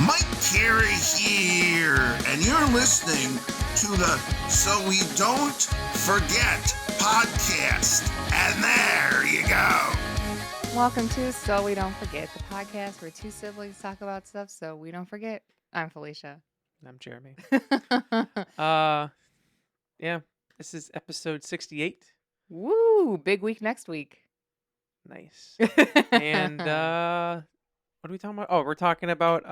Mike Carey here, and you're listening to the So We Don't Forget podcast. And there you go. Welcome to So We Don't Forget, the podcast where two siblings talk about stuff so we don't forget. I'm Felicia. I'm Jeremy. Yeah, this is episode 68. Woo! Big week next week. Nice. And what are we talking about? Oh, we're talking about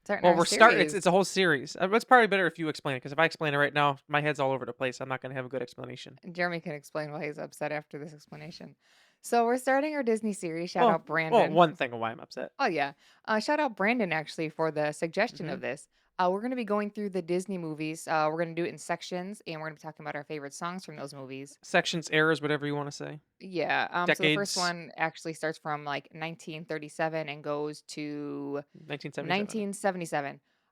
we're starting. It's a whole series. It's probably better if you explain it, because if I explain it right now, my head's all over the place. I'm not going to have a good explanation. Jeremy can explain why he's upset after this explanation. So we're starting our Disney series. Shout out Brandon. Well, one thing of why I'm upset. Oh yeah. Shout out Brandon actually for the suggestion of this. We're going to be going through the Disney movies. We're going to do it in sections, and we're going to be talking about our favorite songs from those movies. Sections, eras, whatever you want to say. Yeah. So the first Decades. one actually starts from like 1937 and goes to 1977.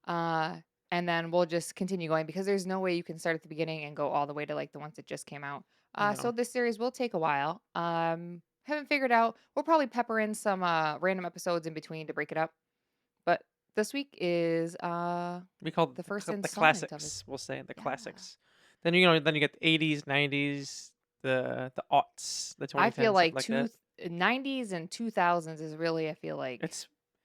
1977. And then we'll just continue going because there's no way you can start at the beginning and go all the way to like the ones that just came out. So No. this series will take a while. Haven't figured out. We'll probably pepper in some random episodes in between to break it up. But this week is We call the first the installment of it. classics. We'll say the Yeah. classics. Then you get the 80s, 90s, the aughts, the 2010s. I feel like that. 90s and 2000s is really, I feel like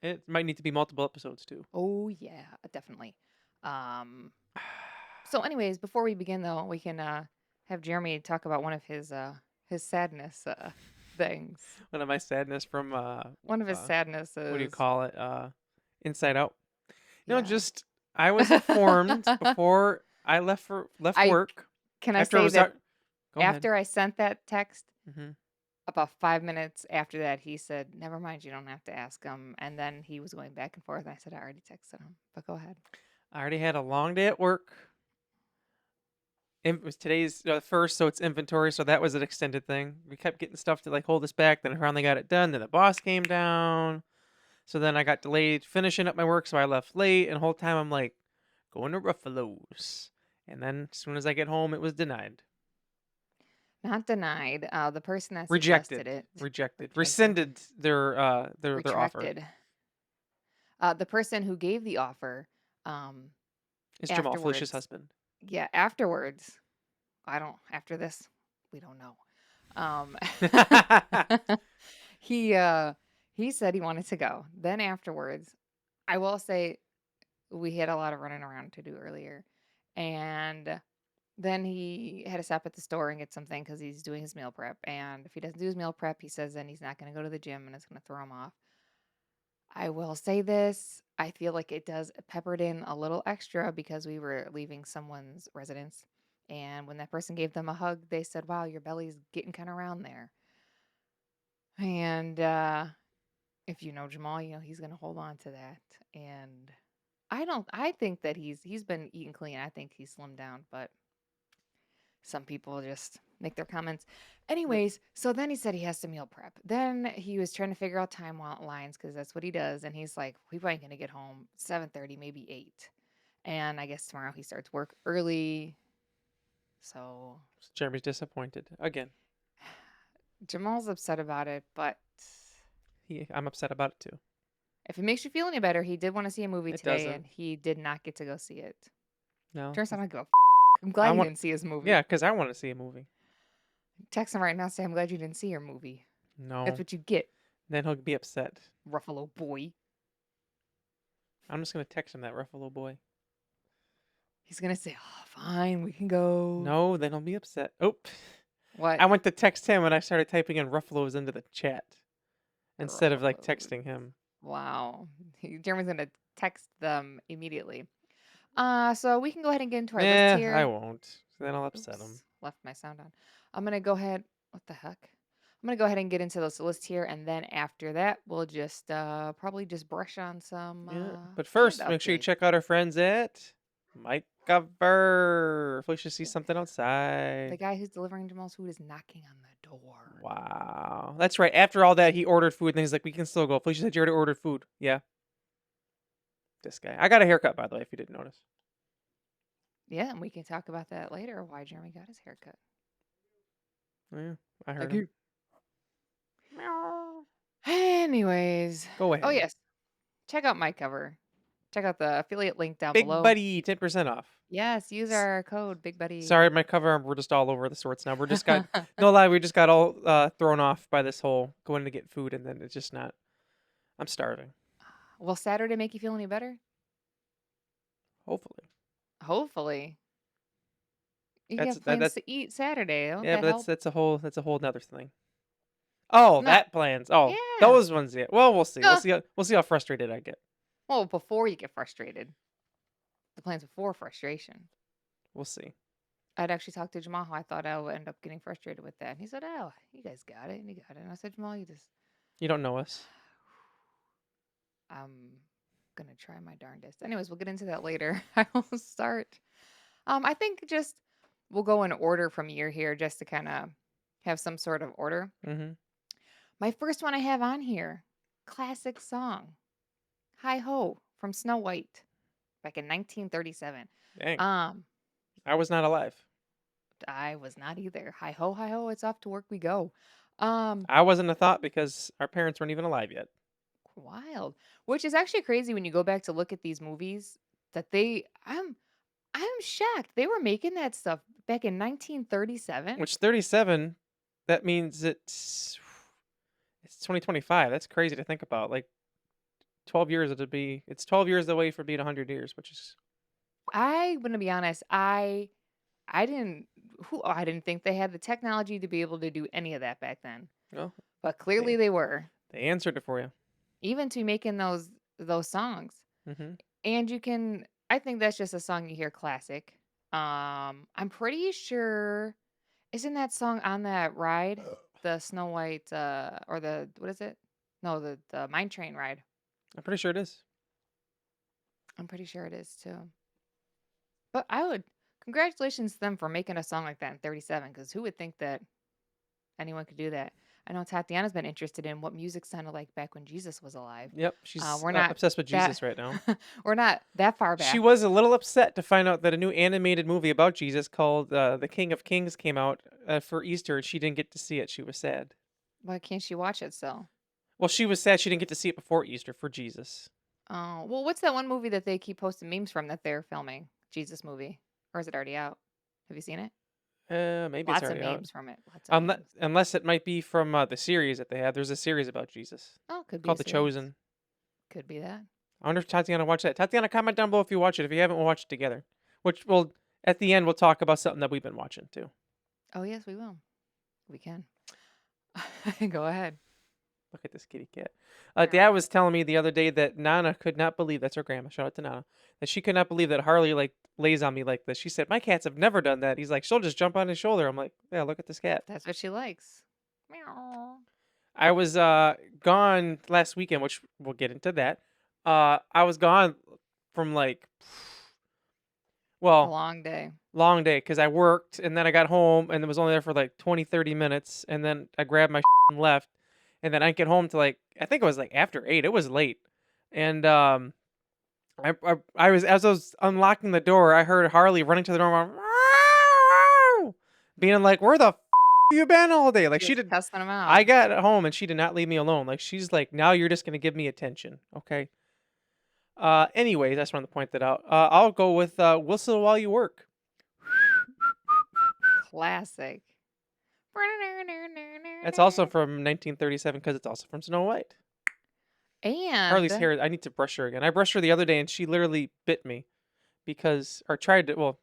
It might need to be multiple episodes too. Oh yeah, definitely. So anyways, before we begin though, we can have Jeremy talk about one of his sadness things. One of my sadness from One of his sadnesses. what do you call it? Inside Out. Yeah. Just I was informed before I left work. Can I after say was that Go ahead. after I sent that text, Mhm. about 5 minutes after that, he said, "Never mind, you don't have to ask him." And then he was going back and forth. And I said, "I already texted him." But go ahead. I already had a long day at work. It was today's first, so it's inventory, so that was an extended thing. We kept getting stuff to like hold us back. Then I finally got it done. Then the boss came down. So then I got delayed finishing up my work, so I left late. And the whole time I'm like, going to Ruffalo's. And then as soon as I get home, it was denied. Not denied. The person that Rejected. suggested it. Rejected. Rescinded their offer. Retracted. The person who gave the offer Is Jamal, Felicia's husband. Yeah, afterwards. After this, we don't know. He said he wanted to go. Then afterwards, I will say we had a lot of running around to do earlier. And then he had to stop at the store and get something because he's doing his meal prep. And if he doesn't do his meal prep, he says then he's not going to go to the gym and it's going to throw him off. I will say this. I feel like it does peppered in a little extra because we were leaving someone's residence. And when that person gave them a hug, they said, "Wow, your belly's getting kind of round there." And if you know Jamal, you know he's going to hold on to that. And I think that he's been eating clean. I think he's slimmed down, but some people just make their comments. Anyways, so then he said he has to meal prep. Then he was trying to figure out timelines because that's what he does. And he's like, we probably going to get home 7:30, maybe 8. And I guess tomorrow he starts work early. So Jeremy's disappointed again. Jamal's upset about it, but I'm upset about it too. If it makes you feel any better, he did want to see a movie today, doesn't. and he did not get to go see it. No. Turns out I go, I'm glad you didn't see his movie. Yeah, because I want to see a movie. Text him right now, say, I'm glad you didn't see your movie. No. That's what you get. Then he'll be upset. Ruffalo boy. I'm just going to text him that Ruffalo boy. He's going to say, oh, fine, we can go. No, then he'll be upset. Oh. What? I went to text him and I started typing in Ruffalo's into the chat instead of like texting him. Wow. Jeremy's going to text them immediately. So we can go ahead and get into our list here. I won't. Then I'll upset him. Left my sound on. I'm going to go ahead. What the heck? I'm going to go ahead and get into this list here. And then after that, we'll just probably just brush on some. But first, make sure you check out our friends at Mike Cover. Felicia sees something outside. The guy who's delivering Jamal's food is knocking on the door. Wow. That's right. After all that, he ordered food. And he's like, we can still go. Felicia said you already ordered food. Yeah. This guy. I got a haircut, by the way, if you didn't notice. Yeah, and we can talk about that later, why Jeremy got his haircut. Yeah, I heard him. Anyways. Go ahead. Oh, yes. check out my cover. Check out the affiliate link down Big below. Buddy, 10% off. Yes, use our code Big Buddy. Sorry, my cover we're just all over the sorts now. We're just got no lie, we just got all thrown off by this whole going to get food, and then it's just not. I'm starving. Will Saturday make you feel any better? Hopefully. Hopefully. You That's have plans that's to eat Saturday. Don't yeah, that but help? that's a whole nother thing. Oh, No. that plans. Oh, Yeah. those ones. Yeah. Well, we'll see. Uh. We'll see how frustrated I get. Well, before you get frustrated. The plans before frustration. We'll see. I'd actually talked to Jamal. I thought I would end up getting frustrated with that. And he said, "Oh, you guys got it. And you got it." And I said, "Jamal, You don't know us. I'm gonna try my darndest." Anyways, we'll get into that later. I will start. I think just we'll go in order from year here just to kind of have some sort of order. Mm-hmm. My first one I have on here, classic song, "Hi Ho" from Snow White, back in 1937. Dang. I I was not alive. was not either. Hi ho, it's off to work we go. I wasn't a thought because our parents weren't even alive yet. Wild. Which is actually crazy when you go back to look at these movies that I'm shocked. They were making that stuff back in 1937. Which 37, that means it's 2025. That's crazy to think about. Like 12 years it's 12 years away from being 100 years, which is I'm gonna be honest, I didn't I didn't think they had the technology to be able to do any of that back then. well, But clearly they were. they answered it for you. Even to making those songs. Mm-hmm. And I think that's just a song you hear classic. I'm pretty sure, isn't that song on that ride? The Snow White, or what is it? No, the Mine Train ride. I'm pretty sure it is. I'm pretty sure it is too. But congratulations to them for making a song like that in 37, because who would think that anyone could do that? I know Tatiana's been interested in what music sounded like back when Jesus was alive. Yep, she's We're not obsessed with that- Jesus right now. We're not that far back. She was a little upset to find out that a new animated movie about Jesus called The King of Kings came out for Easter, and she didn't get to see it. She was sad. Why can't she watch it still? Well, she was sad she didn't get to see it before Easter for Jesus. Oh, well, what's that one movie that they keep posting memes from that they're filming? Jesus movie. Or is it already out? Have you seen it? Maybe Lots it's of already out. memes from it. Lots of memes. Unless it might be from the series that they have. There's a series about Jesus Oh, could be called a The series. Chosen. Could be that. I wonder if Tatiana watched that. Tatiana, comment down below if you watch it. If you haven't, we'll watch it together. Which at the end, we'll talk about something that we've been watching too. Oh, yes, we will. We can. Go ahead. Look at this kitty cat. Dad was telling me the other day that Nana could not believe, that's her grandma, shout out to Nana, that she could not believe that Harley like lays on me like this. She said, my cats have never done that. He's like, she'll just jump on his shoulder. I'm like, yeah, look at this cat. That's what she likes. Meow. I was gone last weekend, which we'll get into that. I was gone from A well, long day. long day because I worked and then I got home and was only there for like 20, 30 minutes. And then I grabbed my and left. And then I get home to I think it was like after 8. It was late. And I was, as I was unlocking the door, I heard Harley running to the door, going, "Meow," being like, where the have you been all day? Like she did. Testing them out. I got home and she did not leave me alone. Like she's like, now you're just going to give me attention. Okay. Anyways, I just wanted to point that out. I'll go with Whistle While You Work. Classic. That's also from 1937 because it's also from Snow White. And Harley's hair, I need to brush her again. I brushed her the other day and she literally bit me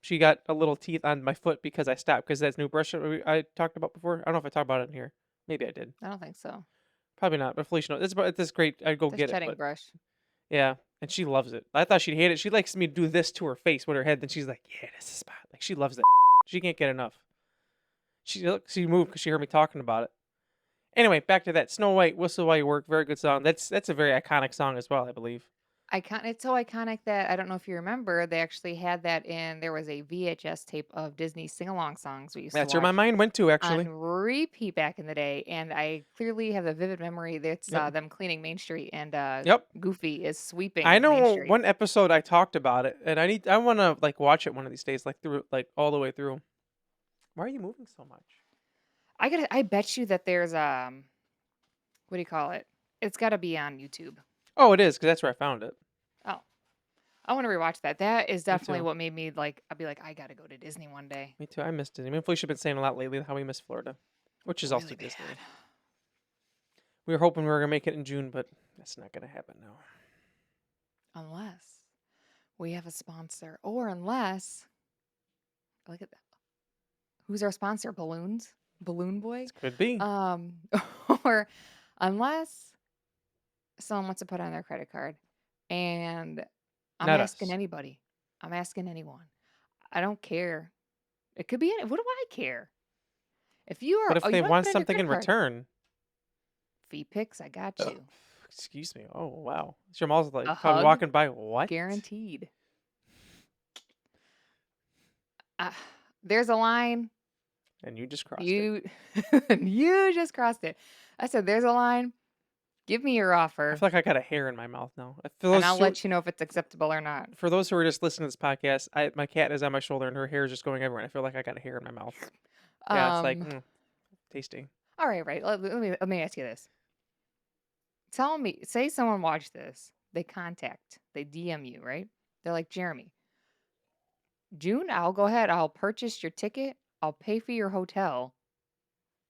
she got a little teeth on my foot because I stopped because that new brush that I talked about before. I don't know if I talked about it in here. Maybe I did. I don't think so. Probably not, but Felicia knows. It's this great. I'd go This get shedding it. But brush. yeah, and she loves it. I thought she'd hate it. She likes me to do this to her face with her head. Then she's like, yeah, this is spot. Like she loves that. She can't get enough. She moved because she heard me talking about it. Anyway, back to that Snow White, Whistle While You Work. Very good song. That's a very iconic song as well, I believe. It's so iconic that I don't know if you remember, they actually had that there was a VHS tape of Disney sing-along songs we used That's to where my watch mind went to actually. on repeat back in the day, and I clearly have a vivid memory that's Yep. them cleaning Main Street, and Yep. Goofy is sweeping I Main know Street. one episode I talked about it, and I want to watch it one of these days, through all the way through. Why are you moving so much? I bet you that there's what do you call it? It's got to be on YouTube. Oh, it is, because that's where I found it. Oh, I want to rewatch that. That is definitely too. what made me like. I'd be like, I gotta go to Disney one day. Me too. I missed Disney. Me and Felicia have been saying a lot lately how we miss Florida, which is also Really Disney. bad. We were hoping we were going to make it in June, but that's not going to happen now. Unless we have a sponsor, or unless look at that. Who's our sponsor? Balloons, Balloon Boy. Could be. Or unless someone wants to put on their credit card, and I'm Not asking us. anybody. I'm asking anyone. I don't care. It could be any. What do I care? If you are, What if oh, they you want to want put in your something credit in card. return? Fee picks, I got Ugh. you. Excuse me. Oh, wow. Jamal's like A probably hug, walking by. What? guaranteed. There's a line. And you just crossed it. You, you just crossed it. I said, there's a line. Give me your I offer, feel like I got a hair in my mouth now. and I'll let you know if it's acceptable or not. For those who are just listening to this podcast, my cat is on my shoulder and her hair is just going everywhere. And I feel like I got a hair in my mouth. Yeah, it's like tasty. All right. Let me ask you this. Tell me, say someone watched this, they DM you, right? They're like, Jeremy, June, I'll go ahead, I'll purchase your ticket, I'll pay for your hotel.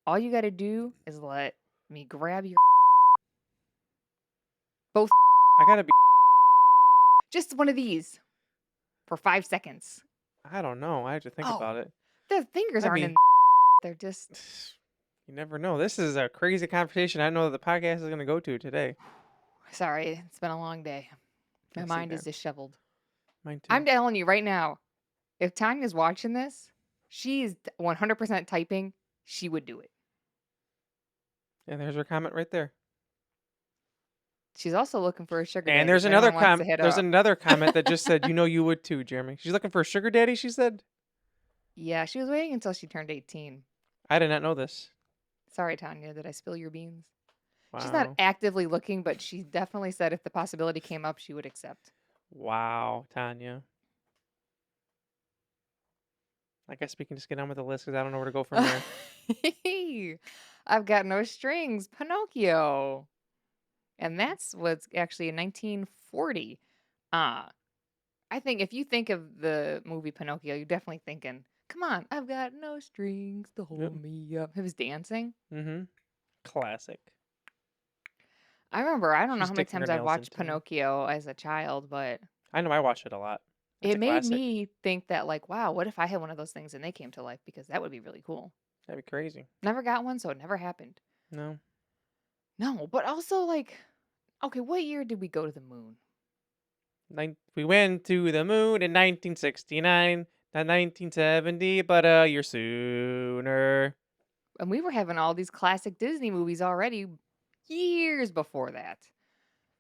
All you got to do is let me grab your both, I gotta be. just one of these for 5 seconds. I don't know. I have to think about it. The fingers I aren't mean- in. They're just. You never know. This is a crazy conversation. I know that the podcast is going to go to today. Sorry, it's been a long day. My I see mind is that. disheveled. Mine too. I'm telling you right now, if Tanya's watching this, she's 100% typing. She would do it. And there's her comment right there. She's also looking for a sugar daddy. And there's if another anyone wants to comment. hit There's up. another comment that just said, "You know, you would too, Jeremy." She's looking for a sugar daddy. She said. Yeah, she was waiting until she turned 18. I did not know this. Sorry, Tanya. Did I spill your beans? Wow. She's not actively looking, but she definitely said if the possibility came up, she would accept. Wow, Tanya. I guess we can just get on with the list because I don't know where to go from there. I've got no strings. Pinocchio. And that's what's actually in 1940. I think if you think of the movie Pinocchio, you're definitely thinking, come on, I've got no strings to hold me up. He was dancing. Mm-hmm. Classic. I remember, I don't know She's how many sticking her times I've nails watched into 'em. Pinocchio as a child, but I know I watch it a lot. It's it a made classic. me think that, like, wow, what if I had one of those things and they came to life? Because that would be really cool. That'd be crazy. Never got one, so it never happened. No. No, but also, like, okay, what year did we go to the moon? We went to the moon in 1969, not 1970, but a year sooner. And we were having all these classic Disney movies already years before that.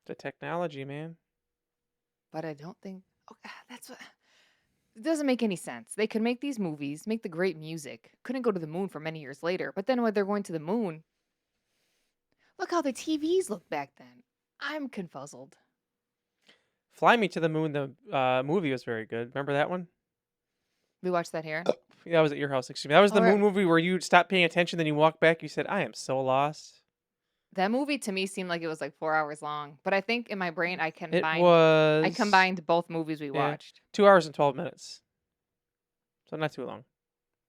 The technology, man. But I don't think that's what it doesn't make any sense. They could make these movies, make the great music, couldn't go to the moon for many years later, but then when they're going to the moon, look how the TVs look back then. I'm confuzzled. Fly Me to the Moon, the movie was very good. Remember that one? We watched that here. That was at your house. Excuse me. That was the Alright. moon movie where you stopped paying attention, then you walked back. You said, "I am so lost." That movie to me seemed like it was like 4 hours long, but I think in my brain I It combined was both movies we Yeah. watched. 2 hours and 12 minutes. So not too long.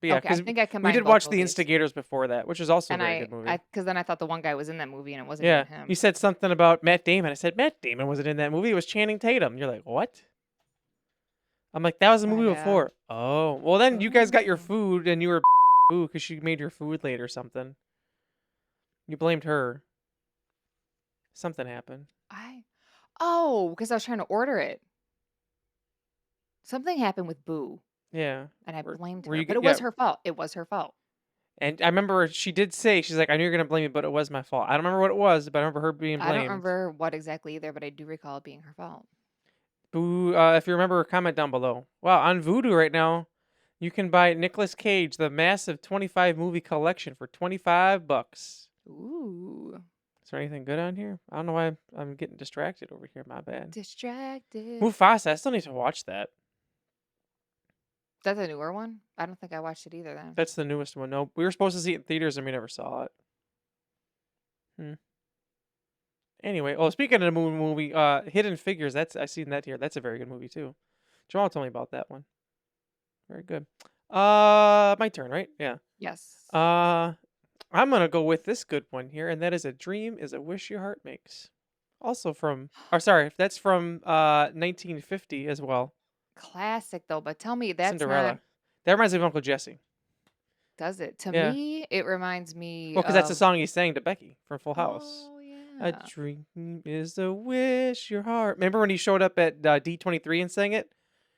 But yeah, Okay, I because think I we combined did both watch The movies. Instigators before that, which is also a And very good movie. because then I thought the one guy was in that movie and it wasn't Yeah, even him. you said something about Matt Damon. I said Matt Damon wasn't in that movie. It was Channing Tatum. You're like, what? I'm like, that was the My movie bad. before. Oh, well then you guys got your Oh. food and you were boo because she made your food late or something. You blamed her. Something happened. Because I was trying to order it. Something happened with Boo, Yeah. and I Were- blamed were her. you But g- it was yeah. her fault. It was her fault. And I remember she did say, she's like, I knew you were going to blame me, but it was my fault. I don't remember what it was, but I remember her being blamed. I don't remember what exactly either, but I do recall it being her fault. Boo, if you remember, comment down below. Wow, on Vudu right now, you can buy Nicolas Cage, the massive 25 movie collection for $25. Ooh. Is there anything good on here? I don't know why I'm getting distracted over here. My bad. Distracted. Mufasa, I still need to watch that. That's a newer one? I don't think I watched it either then. That's the newest one. No, we were supposed to see it in theaters and we never saw it. Anyway, oh, speaking of the movie, Hidden Figures. I seen that here. That's a very good movie too. Jamal told me about that one. Very good. My turn, right? Yeah. Yes. I'm gonna go with this good one here, and that is "A Dream Is a Wish Your Heart Makes." Also from, or sorry, that's from 1950 as well. Classic though, but tell me that's not, Cinderella. That reminds me of Uncle Jesse. does it? To Yeah. me, it reminds me Well, because that's the of, song he sang to Becky from Full House. oh A yeah. dream is a wish your heart. Remember when he showed up at D23 and sang it?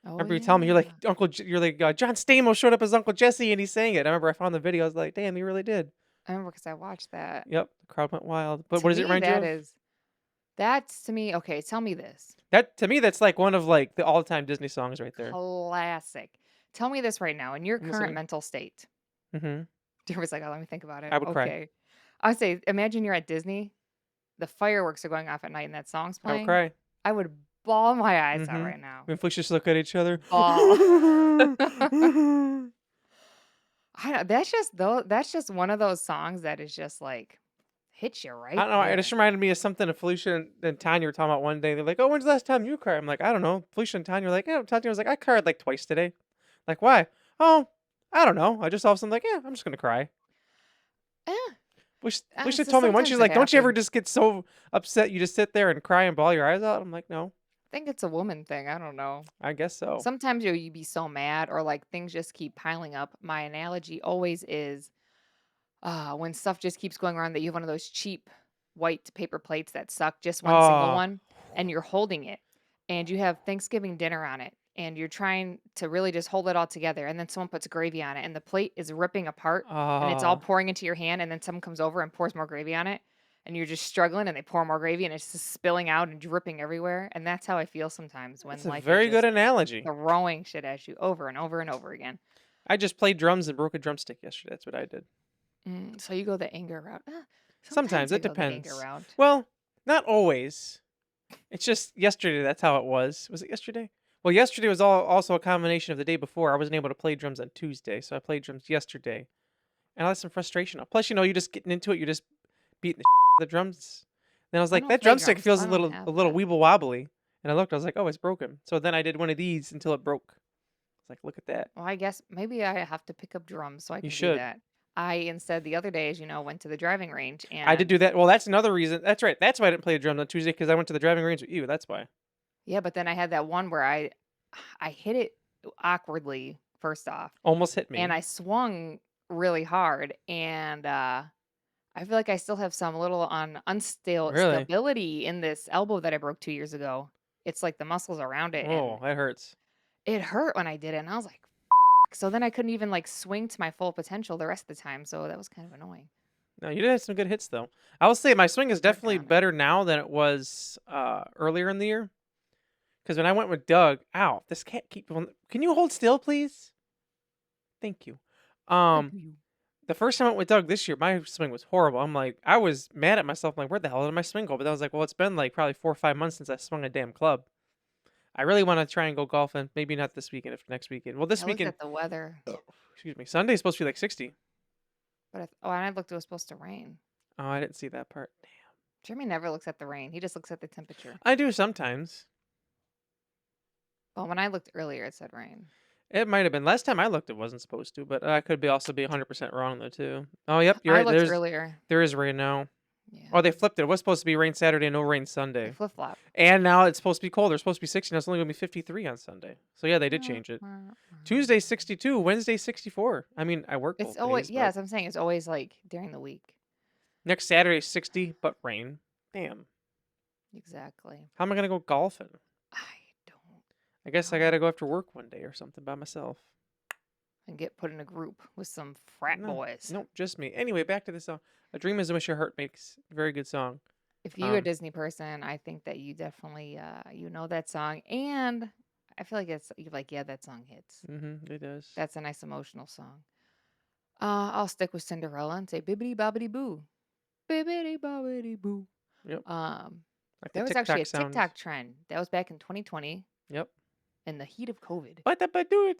Oh Remember you telling me you're like yeah. you're like John Stamos showed up as Uncle Jesse and he sang it. I remember I found the video. I was like, damn, he really did. I remember because I watched that. Yep, the crowd went wild. But To what does it me, remind you of? that's to me, okay, tell me this. That to me, that's like one of like the all-time Disney songs right there. Classic. Tell me this right now, in your I'm current listening. mental state. Mm-hmm. Jeremy's like, oh, let me think about it. I would cry. Okay. I would say, imagine you're at Disney, the fireworks are going off at night and that song's I would playing. cry. I would bawl my eyes out Mm-hmm. right now. When Felicia just look at each other. Bawl. I I don't, that's just though that's just one of those songs that is just like hits you right don't know. It just there. reminded me of something that Felicia and Tanya were talking about one day. They're like, "Oh, when's the last time you cried?" I'm like, "I don't know." Felicia and Tanya were like, "Yeah." Tanya was like, "I cried like twice today." Like, why? Oh, I don't know. I just all of a sudden like, yeah, I'm just gonna cry. Eh, Felicia so told me once, she's sometimes it like, "Don't you ever happens. just get so upset you just sit there and cry and bawl your eyes out?" I'm like, "No, I think it's a woman thing. I don't know. I guess so." Sometimes you be so mad or like things just keep piling up. My analogy always is when stuff just keeps going around that you have one of those cheap white paper plates that suck, just one single Oh, one, and you're holding it, and you have Thanksgiving dinner on it, and you're trying to really just hold it all together, and then someone puts gravy on it, and the plate is ripping apart, and it's all oh, pouring into your hand, and then someone comes over and pours more gravy on it, and you're just struggling, and they pour more gravy, and it's just spilling out and dripping everywhere, and that's how I feel sometimes when that's a life is very good just analogy. throwing shit at you over and over and over again. I just played drums and broke a drumstick yesterday. That's what I did. So you go the anger route. Sometimes Sometimes I it go the anger depends. route. Well, not always. It's just yesterday. That's how it was. Was it yesterday? Well, yesterday was also a combination of the day before. I wasn't able to play drums on Tuesday, so I played drums yesterday, and I had some frustration. Plus, you're just getting into it. You're just beating the out of the drums. Then I was I like, don't that play drumstick drums, so feels I a don't little have that. weeble wobbly. And I looked. I was like, oh, it's broken. So then I did one of these until it broke. It's like, look at that. Well, I guess maybe I have to pick up drums so I You can do should. that. I instead the other day, as you know, went to the driving range I did and do that. Well, that's another reason. That's right. That's why I didn't play the drums on Tuesday, because I went to the driving range with you. That's why. yeah, but then I had that one where I hit it awkwardly first off, Almost hit and me. I swung really hard, and I feel like I still have some little on unstable Really? stability in this elbow that I broke 2 years ago. It's like the muscles around it, Oh, and that hurts. it hurt when I did it, and I was like, so then I couldn't even like swing to my full potential the rest of the time. So that was kind of annoying. No, you did have some good hits though. I will say my swing is definitely Working on it. better now than it was earlier in the year. Because when I went with Doug, ow, this cat keep going. Can you hold still, please? Thank you. Thank Um, you. the first time I went with Doug this year, my swing was horrible. I'm like, I was mad at myself. I'm like, where the hell did my swing go? But I was like, well, it's been like probably 4 or 5 months since I swung a damn club. I really want to try and go golfing. Maybe not this weekend, if next weekend. Well, this I looked weekend, at the weather, excuse me, Sunday's supposed to be like 60. but and I looked, it was supposed to rain. Oh, I didn't see that part. Jeremy never looks at the rain. He just looks at the temperature. I do sometimes. Well, when I looked earlier, it said rain. It might have been. Last time I looked, it wasn't supposed to, but I could be also be 100% wrong though too. Oh, yep, you're I right. looked earlier. There is rain now. Yeah. Oh, they flipped it. It was supposed to be rain Saturday and no rain They Sunday. flip flop. And now it's supposed to be cold. It's supposed to be 60. Now it's only going to be 53 on Sunday. So yeah, they did change it. Tuesday 62, Wednesday 64. I mean, I work It's both always days, yes. but I'm saying it's always like during the week. next Saturday 60, but rain. Damn. Exactly. How am I going to go golfing? I don't. I guess I got to go after work one day or something by myself. And get put in a group with some frat No, boys. nope, just me. Anyway, back to the song. A Dream Is a Wish Your Heart Makes. Very good song. If you're a Disney person, I think that you definitely you know that song, and I feel like you're like, yeah, that song hits. Mm-hmm, it does. That's a nice emotional song. I'll stick with Cinderella and say bibbidi bobbidi boo, bibbidi bobbidi boo. Yep. Like There the was actually a TikTok sounds. TikTok trend that was back in 2020 Yep. in the heat of COVID. Bibbidi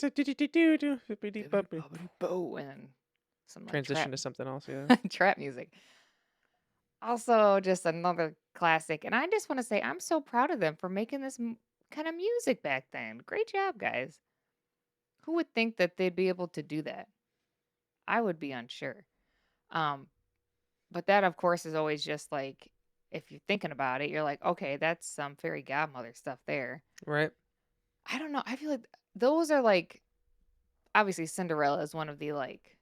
Bibbidi bobbidi boo, and some like Transition to something else, yeah. trap music. Also, just another classic. And I just want to say, I'm so proud of them for making this kind of music back then. Great job, guys. Who would think that they'd be able to do that? I would be unsure. Um, but that, of course, is always just like, if you're thinking about it, you're like, okay, that's some fairy godmother stuff there. Right. I don't know. I feel like those are like, obviously, Cinderella is one of the like,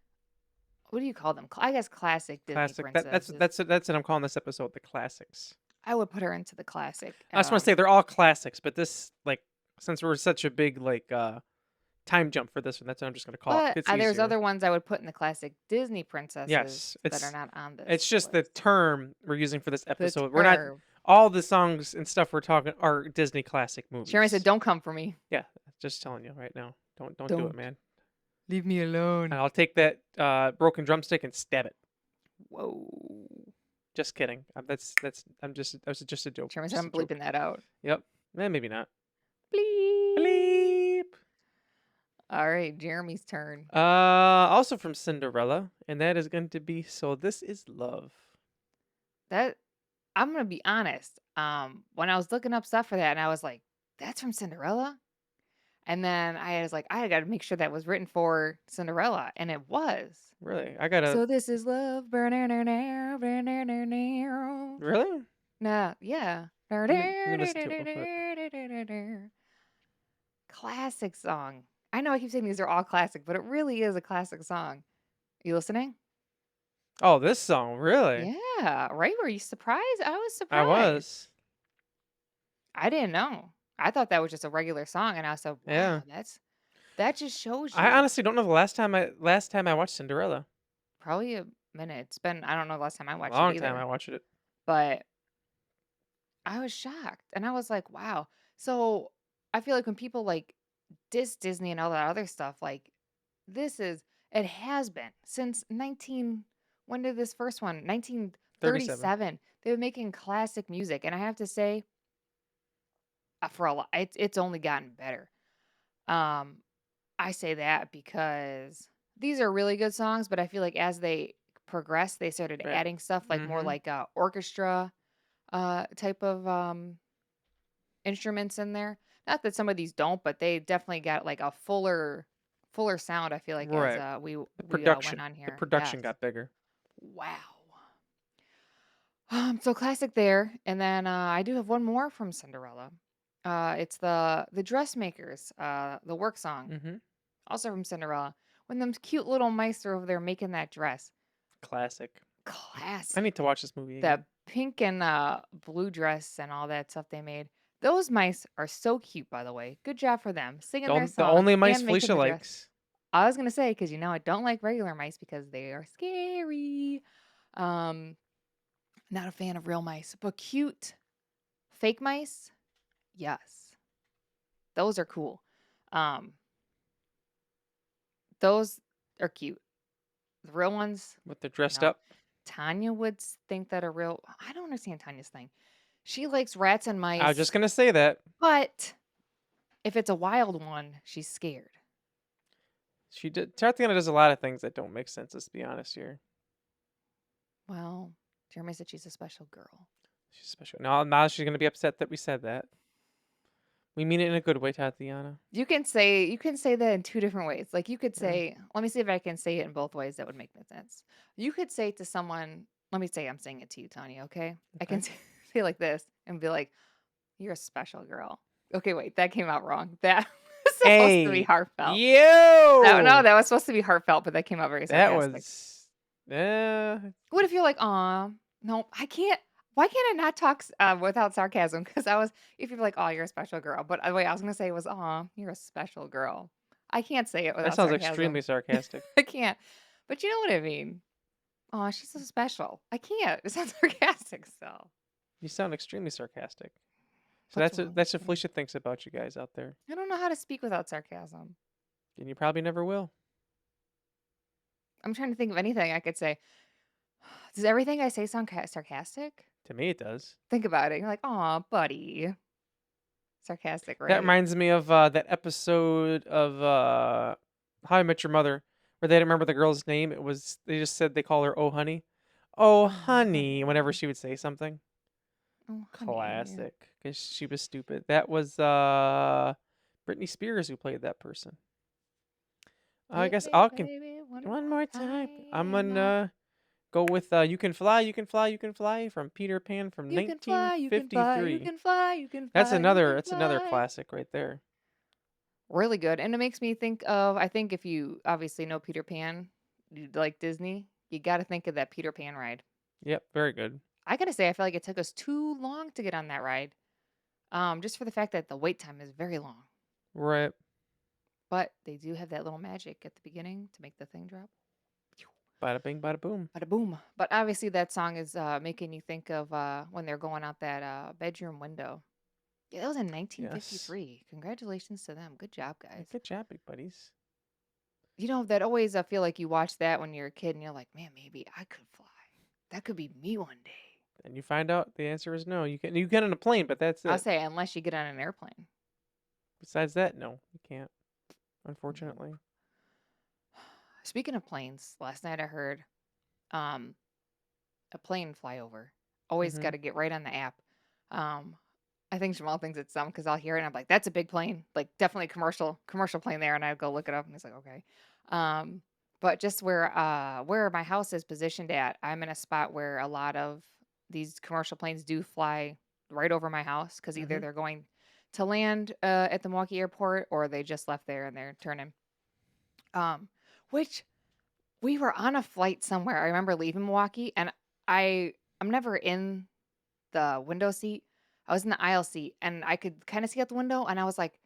what do you call them? I guess classic Disney Classic. That's princesses. that's what I'm calling this episode, the classics. I would put her into the classic. I just want to say they're all classics, but this, like, since we're such a big like time jump for this one, that's what I'm just gonna call it. But It's there's easier. other ones I would put in the classic Disney princesses Yes, that are not on this. it's just the list. term we're using for this The episode. We're not term. all the songs and stuff we're talking are Disney classic movies. Jeremy said, "Don't come for me. Yeah, just telling you right now. Don't do Don't. it, man. Leave me alone." And I'll take that broken drumstick and stab it. Whoa. Just kidding. That was just a joke. Jeremy said, Just "I'm a joke. bleeping that out." Yep. Maybe not. Bleep. Bleep. All right, Jeremy's turn. Also from Cinderella, and that is going to be So This Is Love. That I'm gonna be honest. When I was looking up stuff for that, and I was like, "That's from Cinderella," and then I was like, "I got to make sure that was written for Cinderella," and it was. Really? I gotta. So this is love. Really? Nah, yeah. Let me listen to it real quick. Classic song. I know I keep saying these are all classic, but it really is a classic song. You listening? Oh, this song, really? Yeah, right? Were you surprised? I was I surprised. was. I didn't know. I thought that was just a regular song, and I said, "Wow, Yeah. that just shows you." I honestly don't know the last time I watched Cinderella. Probably a minute. It's been, I don't know the last time I A watched long it time I either, watched it. but I was shocked, and I was like, "Wow." So I feel like when people like diss Disney and all that other stuff, like it has been since when did this first one? 37. 1937. They were making classic music, and I have to say, for a lot, it's only gotten better. I say that because these are really good songs, but I feel like as they progressed, they started Right. adding stuff like more like orchestra type of instruments in there. Not that some of these don't, but they definitely got like a fuller sound, I feel like, Right. as we Production. went on here. The production Yes. got bigger. Wow. So classic there, and then I do have one more from Cinderella. It's the dressmakers, the work song, Mm-hmm. also from Cinderella. When them cute little mice are over there making that dress. Classic. I Classic. need to watch this movie The again. pink and blue dress and all that stuff they made. Those mice are so cute, by the way. Good job for them singing their The songs only mice and making Felicia the dress. likes. I was gonna say, because I don't like regular mice because they are scary. Not a fan of real mice, but cute fake mice, yes, those are cool. Those are cute. The real ones, With the dressed no. up. Tanya would think that I don't understand Tanya's thing. She likes rats and mice. I was just gonna say that. But if it's a wild one, she's scared. Tatiana does a lot of things that don't make sense, let's be honest here. Well, Jeremy said she's a special girl. She's special. Now she's gonna be upset that we said that. We mean it in a good way, Tatiana. You can say that in two different ways. Like you could Yeah. say, let me see if I can say it in both ways that would make sense. You could say to someone, let me say I'm saying it to you, Tanya, okay? I can say it like this and be like, "You're a special girl." Okay, wait, that came out wrong. That was supposed to be heartfelt. Yo! No, that was supposed to be heartfelt, but that came out very sarcastic. That was yeah. What if you're like, "Aw, no, I can't. Why can't I not talk without sarcasm?" Because if you're like, "Oh, you're a special girl," but the way I was gonna say was, "Aw, you're a special girl." I can't say it without That sounds sarcasm. extremely sarcastic. I can't. But you know what I mean. "Aw, she's so special." I can't. It sounds sarcastic. So You sound extremely sarcastic. So What's that's what wrong? Felicia thinks about you guys out there. I don't know how to speak without sarcasm. And you probably never will. I'm trying to think of anything I could say. Does everything I say sound sarcastic? To me, it does. Think about it. You're like, "Aw, buddy." Sarcastic, right? That reminds me of that episode of How I Met Your Mother, where they didn't remember the girl's name. They just said they call her Oh Honey. Oh, Oh, honey, whenever honey. she would say something. Oh, honey. Classic. Because she was stupid. That was Britney Spears who played that person. I Hit guess me, I'll baby, one more more time. I'm time. gonna go with You Can Fly, You Can Fly, You Can Fly from Peter Pan from You can fly, you can fly, you 1953. can fly, you can That's fly, you another can that's another fly. classic right there. Really good. And it makes me think of, I think if you obviously know Peter Pan, you like Disney, you got to think of that Peter Pan ride. Yep, very good. I got to say, I feel like it took us too long to get on that ride. Just for the fact that the wait time is very long. Right. But they do have that little magic at the beginning to make the thing drop. Bada bing, bada boom. Bada boom. But obviously, that song is making you think of when they're going out that bedroom window. Yeah, that was in Yes. 1953. Congratulations to them. Good job, guys. Good job, big buddies. You know, that always, I feel like you watch that when you're a kid and you're like, man, maybe I could fly. That could be me one day. And you find out the answer is no. You get on a plane, but that's I'll it. say, unless you get on an airplane. Besides that, no, you can't. Unfortunately. Speaking of planes, last night I heard um, a plane fly over. Always Mhm. got to get right on the app. I think Jamal thinks it's dumb because I'll hear it and I'm like, that's a big plane. Like, definitely a commercial plane there. And I go look it up and he's like, okay. But just where my house is positioned at, I'm in a spot where a lot of these commercial planes do fly right over my house because either Mhm. they're going to land at the Milwaukee airport or they just left there and they're turning. Which we were on a flight somewhere. I remember leaving Milwaukee and I'm never in the window seat. I was in the aisle seat and I could kind of see out the window and I feel like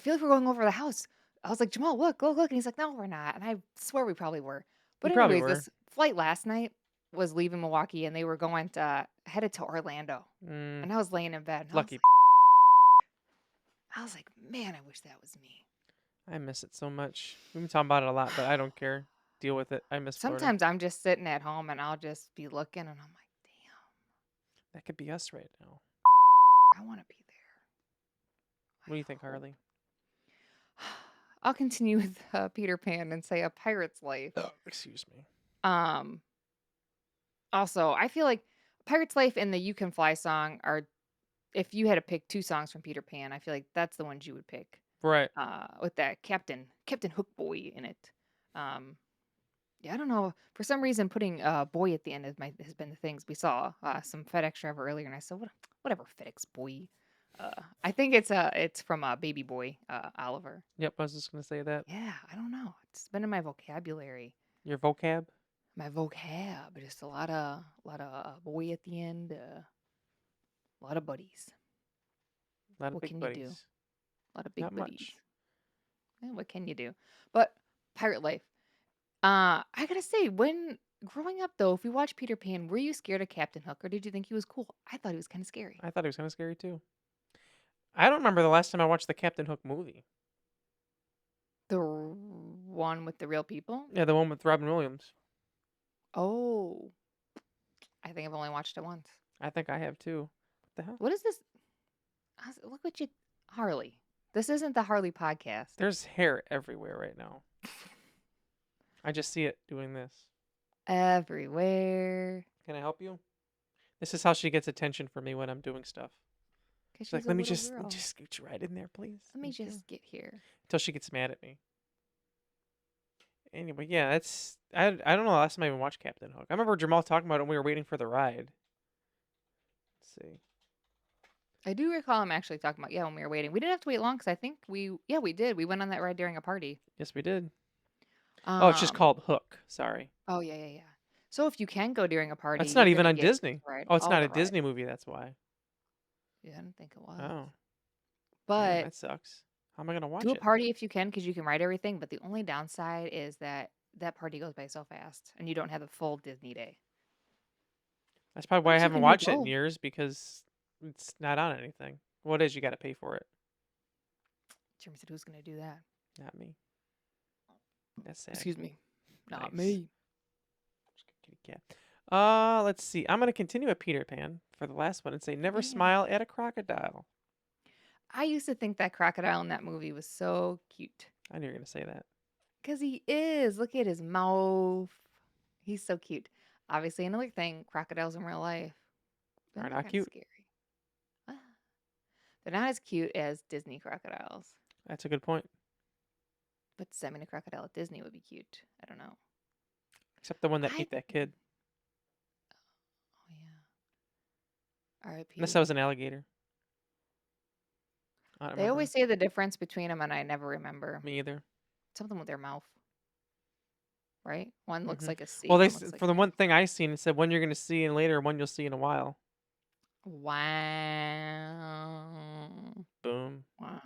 we're going over the house. I was like, Jamal, look, look, look. And he's like, no, we're not. And I swear we probably were. You But probably anyways, were. this flight last night was leaving Milwaukee and they were going to headed to Orlando. Mm, And I was laying in bed and lucky. I was like, man, I wish that was me. I miss it so much. We've been talking about it a lot, but I don't care. Deal with it. I miss Florida. Sometimes I'm just sitting at home and I'll just be looking and I'm like, damn, That could be us right now. I want to be there. What do you think, Harley? I'll continue with Peter Pan and say A Pirate's Life. Oh, excuse me. Also, I feel like Pirate's Life and the You Can Fly song are, if you had to pick two songs from Peter Pan, I feel like that's the ones you would pick. Right. With that Captain Hook Boy in it. Yeah, I don't know. For some reason, putting boy at the end has been the things we saw. Some FedEx driver earlier, and I said, whatever, FedEx boy. I think it's from Baby Boy, Oliver. Yep, I was just gonna say that. Yeah, I don't know. It's been in my vocabulary. Your vocab? My vocab, just a lot of boy at the end, a lot of buddies. A lot of What big can buddies. you do? A lot of big Not buddies. much. What can you do? But Pirate Life. I gotta say, when growing up though, if we watched Peter Pan, were you scared of Captain Hook or did you think he was cool? I thought he was kind of scary. I thought it was kind of scary too. I don't remember the last time I watched the Captain Hook movie. The one with the real people? Yeah, the one with Robin Williams. Oh, I think I've only watched it once. I think I have too. What the hell? What is this? Look what you, Harley. This isn't the Harley podcast. There's hair everywhere right now. I just see it doing this. Everywhere. Can I help you? This is how she gets attention from me when I'm doing stuff. She's She's like, a let me little just girl. scoot you right in there, please. Let me Thank you." just get here. Until she gets mad at me. Anyway, yeah, that's I don't know the last time I even watched Captain Hook. I remember Jamal talking about it when we were waiting for the ride. Let's see. I do recall him actually talking about, when we were waiting. We didn't have to wait long because I think we did. We went on that ride during a party. Yes, we did. Oh, it's just called Hook. Sorry. Oh, yeah. So if you can go during a party, That's not you're even gonna on get Disney. to ride Oh, it's all not the a rides. Disney movie. That's why. Yeah, I didn't think it was. Oh, damn, But that sucks. How am I gonna watch do a it? party if you can because you can ride everything. But the only downside is that party goes by so fast and you don't have the full Disney day. That's probably why I But you haven't can do watched it in both. years because it's not on anything. What is you got to pay for it? Jeremy said, who's going to do that? Not me. That's sad. Excuse me. Not Nice. me. Kitty cat. Let's see. I'm gonna continue at Peter Pan for the last one and say, never Yeah. smile at a crocodile. I used to think that crocodile in that movie was so cute. I knew you were gonna say that. Because he is. Look at his mouth. He's so cute. obviously another thing, crocodiles in real life. Are They're not kind of cute. scary. Ah, they're not as cute as Disney crocodiles. That's a good point. But does that mean a crocodile at Disney would be cute? I don't know. Except the one that I ate that kid. Oh yeah. Unless R.I.P. that was an alligator. I don't They remember. always say the difference between them, and I never remember. Me either. Something with their mouth, right? One looks like a C. Well, One looks like for the one thing I seen, it said one you're gonna see in later, one you'll see in a while. Wow. Boom. Wow.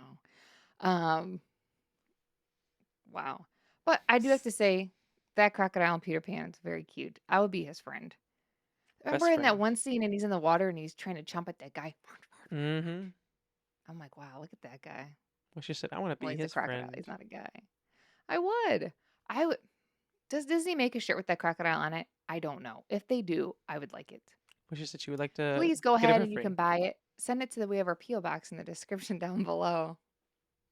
Um. Wow. But I do have to say, that crocodile and Peter Pan is very cute. I would be his friend. Remember Best in that friend. one scene and he's in the water and he's trying to chomp at that guy? Mm-hmm. I'm like, wow, look at that guy. Well, she said, I want to Well, be he's a his crocodile. friend. He's not a guy. I would. I would. Does Disney make a shirt with that crocodile on it? I don't know. If they do, I would like it. Well, she said she would like to Please go get it ahead for and you free. can buy it. Send it to we have our P.O. box in the description down below.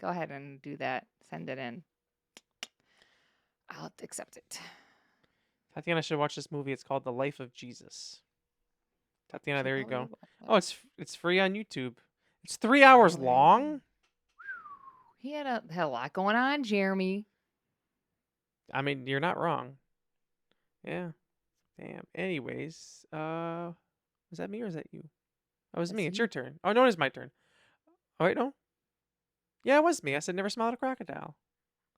Go ahead and do that. Send it in. I'll accept it. Tatiana should watch this movie. It's called The Life of Jesus. Tatiana, Should there you probably go. watch Oh, it. it's free on YouTube. It's 3 hours Oh, there you go. long. He had a lot going on, Jeremy. I mean, you're not wrong. Yeah. Damn. Anyways, was that me or is that you? Oh, it was That's me. It's you. your turn. Oh, no, it is my turn. Oh, wait, no. Yeah, it was me. I said never smiled at a crocodile.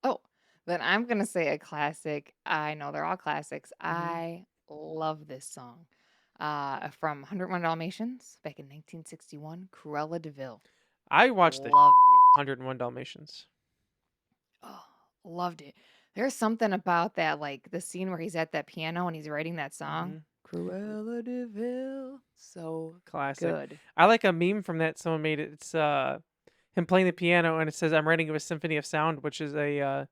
Oh, then I'm gonna say a classic. I know they're all classics. Mhm. I love this song. From 101 Dalmatians back in 1961, Cruella de Vil. I watched the Loved it. 101 Dalmatians. Oh, loved it. There's something about that, like the scene where he's at that piano and he's writing that song. Cruella de Vil. So Classic. good. I like a meme from that someone made it. It's him playing the piano and it says I'm writing a symphony of sound, which is a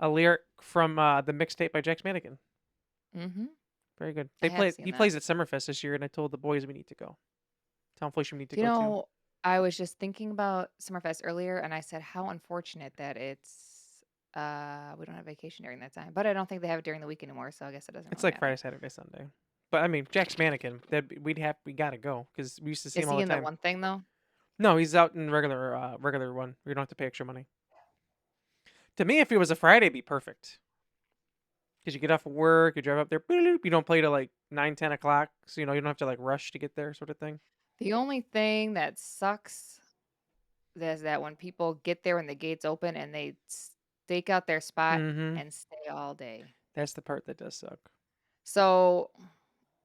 lyric from the mixtape by Jax Mannequin. Mm-hmm. Very good. I have seen He that. plays at Summerfest this year, and I told the boys we need to go. Tell Felicia we need to You go too. know, I was just thinking about Summerfest earlier, and I said how unfortunate that it's we don't have vacation during that time. But I don't think they have it during the week anymore, so I guess it doesn't It's really like matter. Friday, Saturday, Sunday. But I mean, Jack's Mannequin. We gotta go because we used to see Is him all he the in the time. one thing though? No, he's out in regular one. We don't have to pay extra money. To me, if it was a Friday, it'd be perfect. Because you get off of work, you drive up there, boop, you don't play till like 9, 10 o'clock, so you don't have to like rush to get there, sort of thing. The only thing that sucks is that when people get there when the gates open and they stake out their spot Mm-hmm. and stay all day. That's the part that does suck. So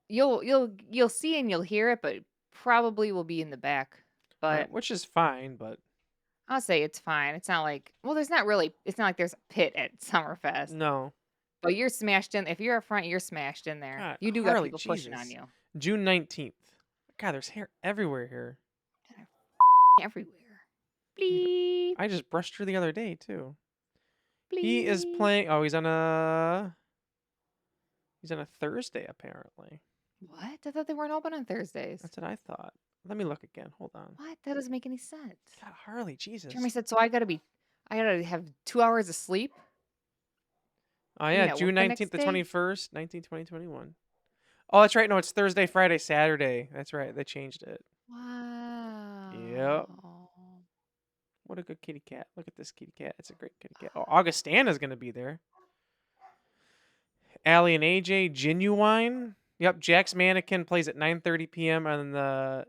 you'll see and you'll hear it, but probably will be in the back. But Which is fine, but I'll say it's fine. It's not like it's not like there's a pit at Summerfest. no. But you're smashed in. If you're up front, you're smashed in there. God, You do got Harley, people pushing on Jesus. you. June 19th. God, there's hair everywhere here. Everywhere. Bleep. I just brushed her the other day, too. Bleep. He is playing... Oh, he's on a Thursday, apparently. What? I thought they weren't open on Thursdays. That's what I thought. Let me look again. Hold on. What? That doesn't make any sense. God, Harley, Jesus. Jeremy said, so I gotta have 2 hours of sleep. Oh, You yeah, know, June work the next 19th to day? 21st, 2021. Oh, that's right. No, it's Thursday, Friday, Saturday. That's right. They changed it. Wow. What a good kitty cat. Look at this kitty cat. It's a great kitty cat. Oh, Augustana's going to be there. Allie and AJ, Genuine. Yep, Jack's Mannequin plays at 9:30 p.m. on the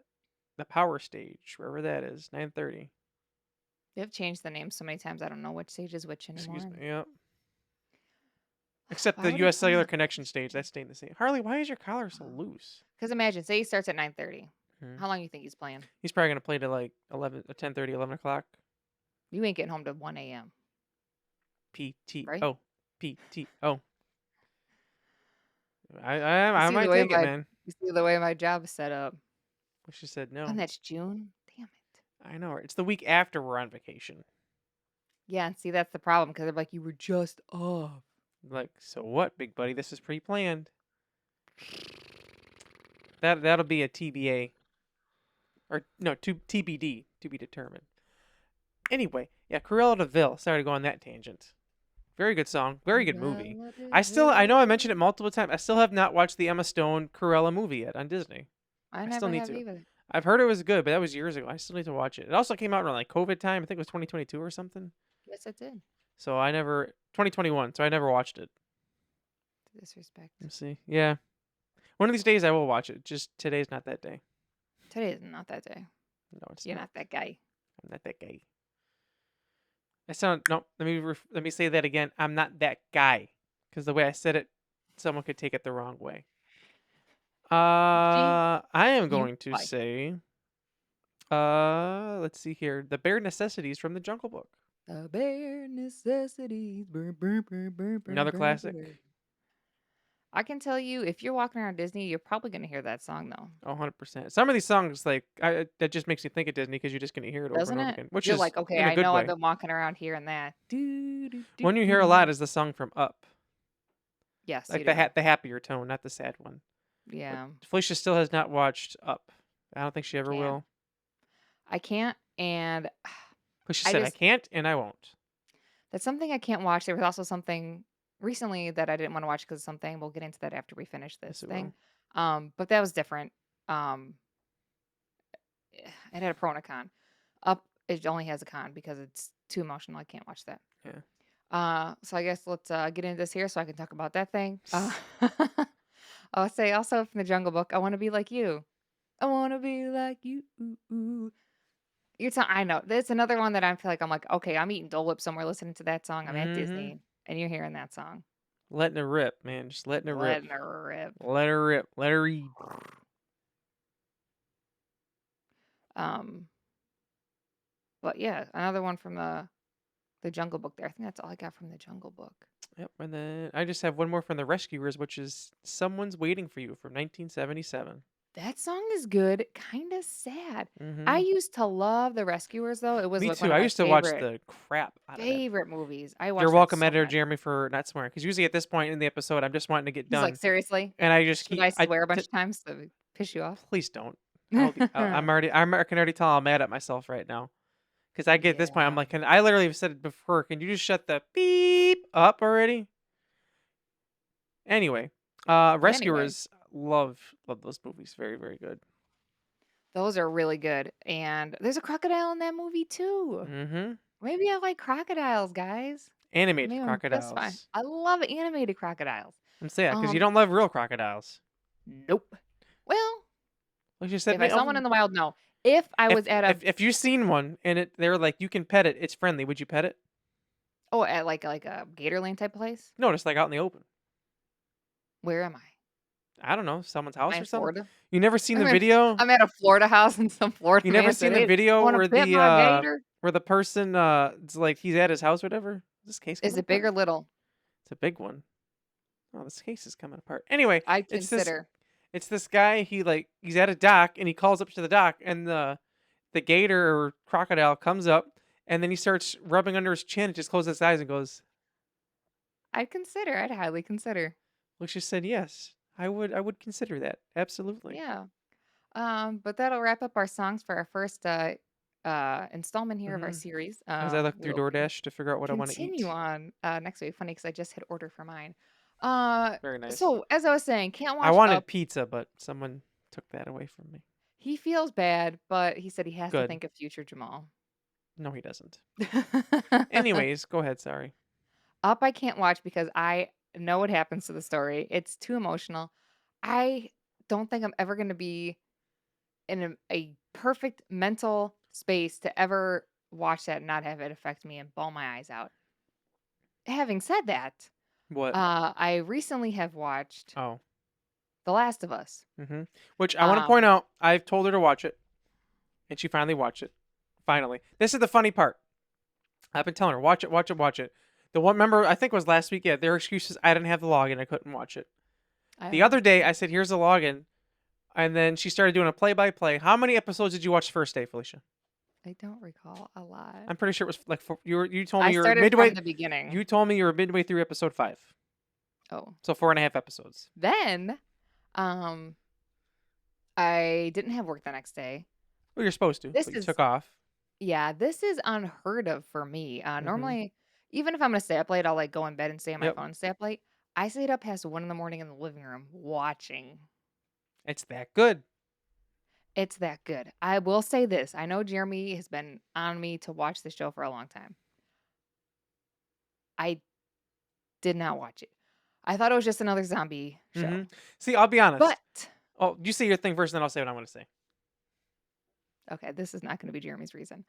Power Stage, wherever that is. 9:30. They've changed the name so many times, I don't know which stage is which anymore. Excuse me. Yep. Except Why the would U.S. it come Cellular up? Connection stage. That's staying the same. Harley, why is your collar so loose? Because imagine, say he starts at 9:30. Mhm. How long do you think he's playing? He's probably going to play to like 10:30, 11 o'clock. You ain't getting home to 1 a.m. PTO. Right? PTO. I see might the way take it, man. You see the way my job is set up. Well, she said no. And that's June? Damn it. I know. It's the week after we're on vacation. Yeah, and see, that's the problem because they're like, you were just off. Like, so what, big buddy? This is pre-planned. That'll be a TBA. Or, no, TBD, to be determined. Anyway, yeah, Cruella de Vil. Sorry to go on that tangent. Very good song. Very good movie. Relative I know I mentioned it multiple times. I still have not watched the Emma Stone Cruella movie yet on Disney. I I still never need have to. either. I've heard it was good, but that was years ago. I still need to watch it. It also came out around like COVID time. I think it was 2022 or something. Yes, it did. So I never 2021. So I never watched it. Disrespect. Let's see. Yeah. One of these days I will watch it. Just today's not that day. Today is not that day. No, it's You're not. not that guy. I'm not that guy. I sound no. Let me say that again. I'm not that guy, because the way I said it, someone could take it the wrong way. I am going to Why? say, let's see here. The Bare Necessities from the Jungle Book. The bare necessities. Burn, burn, burn, burn, burn, Another burn, classic. burn. I can tell you, if you're walking around Disney, you're probably going to hear that song, though. Oh, 100%. Some of these songs, like, that just makes you think of Disney because you're just going to hear it over Doesn't and over it? again, which You're is like, okay, in a I good know I've way. been walking around hearing that. One you hear a lot is the song from Up. Yes, Like you do. the happier tone, not the sad one. Yeah, Felicia still has not watched Up. I don't think she ever Can't. will. I can't, and Felicia I said, I just can't and I won't. that's something I can't watch. There was also something recently that I didn't want to watch because of something. We'll get into that after we finish this Yes, it thing. will. But that was different. It had a pro and a con. Up, it only has a con because it's too emotional. I can't watch that. Yeah. So I guess let's get into this here so I can talk about that thing. I'll say also from the Jungle Book, I want to be like you. I want to be like you. I know. There's another one that I feel like I'm like, okay, I'm eating Dole Whip somewhere listening to that song. I'm at Disney and you're hearing that song. Letting it rip, man. Just letting it rip. Letting her rip. Let her rip. Let her read. But yeah, another one from the Jungle Book there. I think that's all I got from the Jungle Book. Yep. And then I just have one more from the Rescuers, which is Someone's Waiting for You from 1977. That song is good, kind of sad. I Mm-hmm. used to love the Rescuers though. It was Me like too. one of I my used to watch favorite the crap out of that. favorite movies. I watched You're that welcome, so editor much. Jeremy, for not swearing. Because usually at this point in the episode, I'm just wanting to get He's like, done. seriously? And I just Should keep. I swear a bunch of times to piss you off? Please don't. I can already tell I'm mad at myself right now. Because I get at this point, I'm Yeah. like, I literally have said it before. Can you just shut the beep up already? Anyway, Rescuers, love those movies. Very, very good. Those are really good. And there's a crocodile in that movie too. Mm-hmm. Maybe I like crocodiles, guys. Animated Maybe I'm just fine. crocodiles. I love animated crocodiles. I'm saying because you don't love real crocodiles. Nope. Well, Like you said, if I saw one in the wild, no. If I was at a if you've seen one and they're like you can pet it, it's friendly. Would you pet it? at like a Gatorland type place. No, just like out in the open. Where am I? I don't know, someone's house Am I or in something. Florida? You never seen the video? I'm at a Florida house in some Florida. You never man seen said, the video "Wanna where pet my gator?" the person it's like he's at his house, or whatever. Is this case? Is coming it big or apart? little? It's a big one. Oh, this case is coming apart. Anyway, I it's consider. it's this guy. He's at a dock and he calls up to the dock, and the gator or crocodile comes up, and then he starts rubbing under his chin and just closes his eyes and goes. I'd highly consider. Lucia said, "Yes, I would consider that absolutely." Yeah. But that'll wrap up our songs for our first installment here of our series. As I look through We'll DoorDash to figure out what I want to eat. continue on next week. Funny because I just hit order for mine. Very nice. So as I was saying, can't watch I wanted Up. pizza, but someone took that away from me. He feels bad, but he said he has to Good. think of future Jamal. No, he doesn't. Anyways, go ahead. Sorry. Up, I can't watch because I know what happens to the story. It's too emotional. I don't think I'm ever going to be in a perfect mental space to ever watch that and not have it affect me and bawl my eyes out. Having said that, What? I recently have watched Oh. The Last of Us. Mm-hmm. Which I want to point Um, out, I've told her to watch it, and she finally watched it. Finally. This is the funny part. I've been telling her, watch it, watch it, watch it. The one, remember, I think it was last week, yeah, their excuses, I didn't have the login, I couldn't watch it. The other day, I said, here's the login, and then she started doing a play-by-play. How many episodes did you watch the first day, Felicia? I don't recall a lot. I'm pretty sure it was like, you told me I you were started midway, from the beginning. you told me you were midway through episode 5. Oh. So 4.5 episodes. Then, I didn't have work the next day. Well, you're supposed to, This but you is took off. Yeah, this is unheard of for me. Mhm. Normally, Even if I'm gonna stay up late, I'll, like, go in bed and stay on my Yep. phone and stay up late. I stayed up past 1 in the morning in the living room watching. It's that good. It's that good. I will say this, I know Jeremy has been on me to watch the show for a long time. I did not watch it. I thought it was just another zombie show. See, I'll be honest. But Oh, you say your thing first, then I'll say what I want to say. okay, this is not gonna be Jeremy's reason.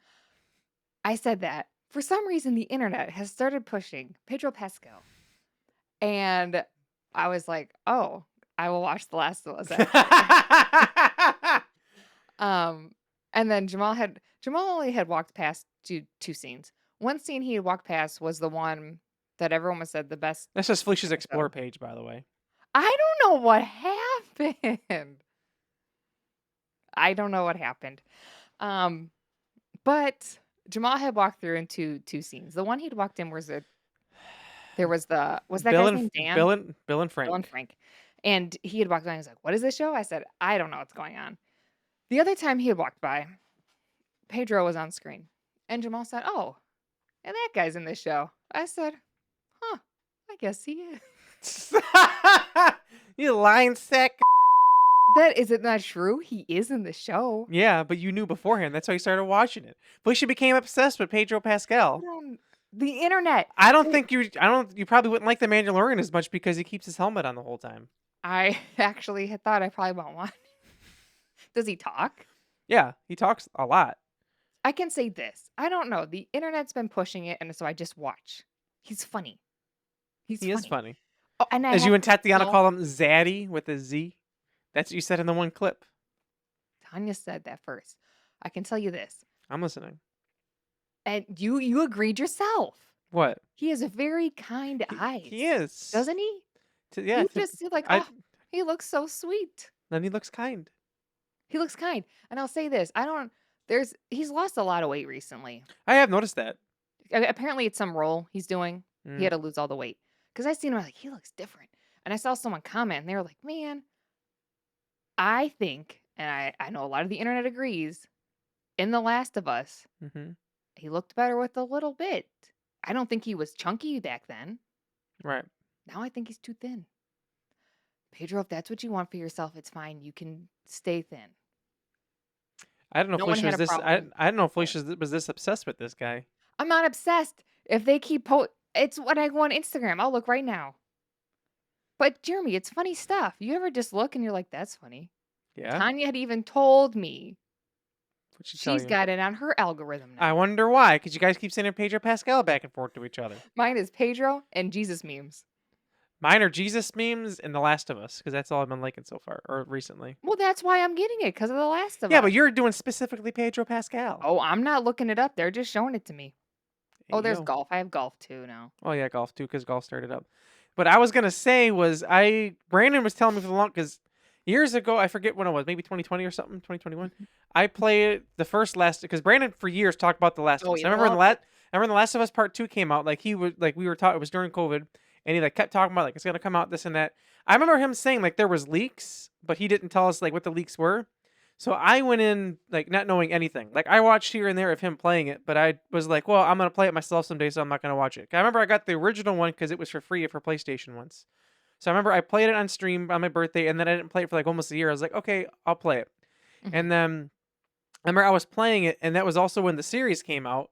I said that for some reason the internet has started pushing Pedro Pascal. And I was like, "Oh, I will watch The Last of Us after." And then Jamal only had walked past two scenes. One scene he had walked past was the one that everyone was said the best That's just Felicia's in the Explore show. page, by the way. I don't know what happened. I don't know what happened. But Jamal had walked through into two scenes. The one he'd walked in was was that guy's name Dan? Bill and Bill and Frank. Frank. And he had walked by and was like, "What is this show?" I said, "I don't know what's going on." The other time he had walked by, Pedro was on screen. And Jamal said, "Oh, and that guy's in this show." I said, "Huh, I guess he is." You lying sack. That isn't that true? He is in the show. Yeah, but you knew beforehand. That's why you started watching it. Felicia became obsessed with Pedro Pascal. The internet. I don't. You probably wouldn't like the Mandalorian as much because he keeps his helmet on the whole time. I actually had thought I probably won't watch. Does he talk? Yeah, he talks a lot. I can say this. I don't know. The internet's been pushing it, and so I just watch. He's funny. He is funny. Oh, and As you and Tatiana call him Zaddy with a Z. That's what you said in the one clip. Tanya said that first. I can tell you this. I'm listening. And you agreed yourself. What? He has very kind eyes. He is. Doesn't he? Yeah. You just see like, oh, he looks so sweet. Then he looks kind. He looks kind. And I'll say this. He's lost a lot of weight recently. I have noticed that. Apparently it's some role he's doing. He had to lose all the weight. Because I seen him, I'm like, he looks different. And I saw someone comment and they were like, man, I think, and I know a lot of the internet agrees, in The Last of Us, he looked better with a little bit. I don't think he was chunky back then. Right. Now I think he's too thin. Pedro, if that's what you want for yourself, it's fine. You can stay thin. I don't know if Felicia was this. I don't know if Felicia was this obsessed with this guy. I'm not obsessed. If they keep it's when I go on Instagram. I'll look right now. But Jeremy, it's funny stuff. You ever just look and you're like, that's funny? Yeah. Tanya had even told me. She's got it on her algorithm now. I wonder why, because you guys keep sending Pedro Pascal back and forth to each other. Mine is Pedro and Jesus memes. Mine are Jesus memes and The Last of Us, because that's all I've been liking so far, or recently. Well, that's why I'm getting it, because of The Last of Us. Yeah, but you're doing specifically Pedro Pascal. Oh, I'm not looking it up. They're just showing it to me. There there's golf. I have golf too now. Oh, yeah, golf too, because golf started up. But I was going to say Brandon was telling me for the long, because years ago, I forget when it was, maybe 2020 or something, 2021. I played the first because Brandon for years talked about The Last of Us. I remember when The Last of Us Part 2 came out, like we were talking, it was during COVID, and he like kept talking about like it's gonna come out this and that. I remember him saying like there was leaks, but he didn't tell us like what the leaks were. So I went in like not knowing anything. Like I watched here and there of him playing it, but I was like, well, I'm gonna play it myself someday, so I'm not gonna watch it. I remember I got the original one because it was for free for PlayStation once. So I remember I played it on stream on my birthday, and then I didn't play it for like almost a year. I was like, okay, I'll play it. And then I remember I was playing it, and that was also when the series came out.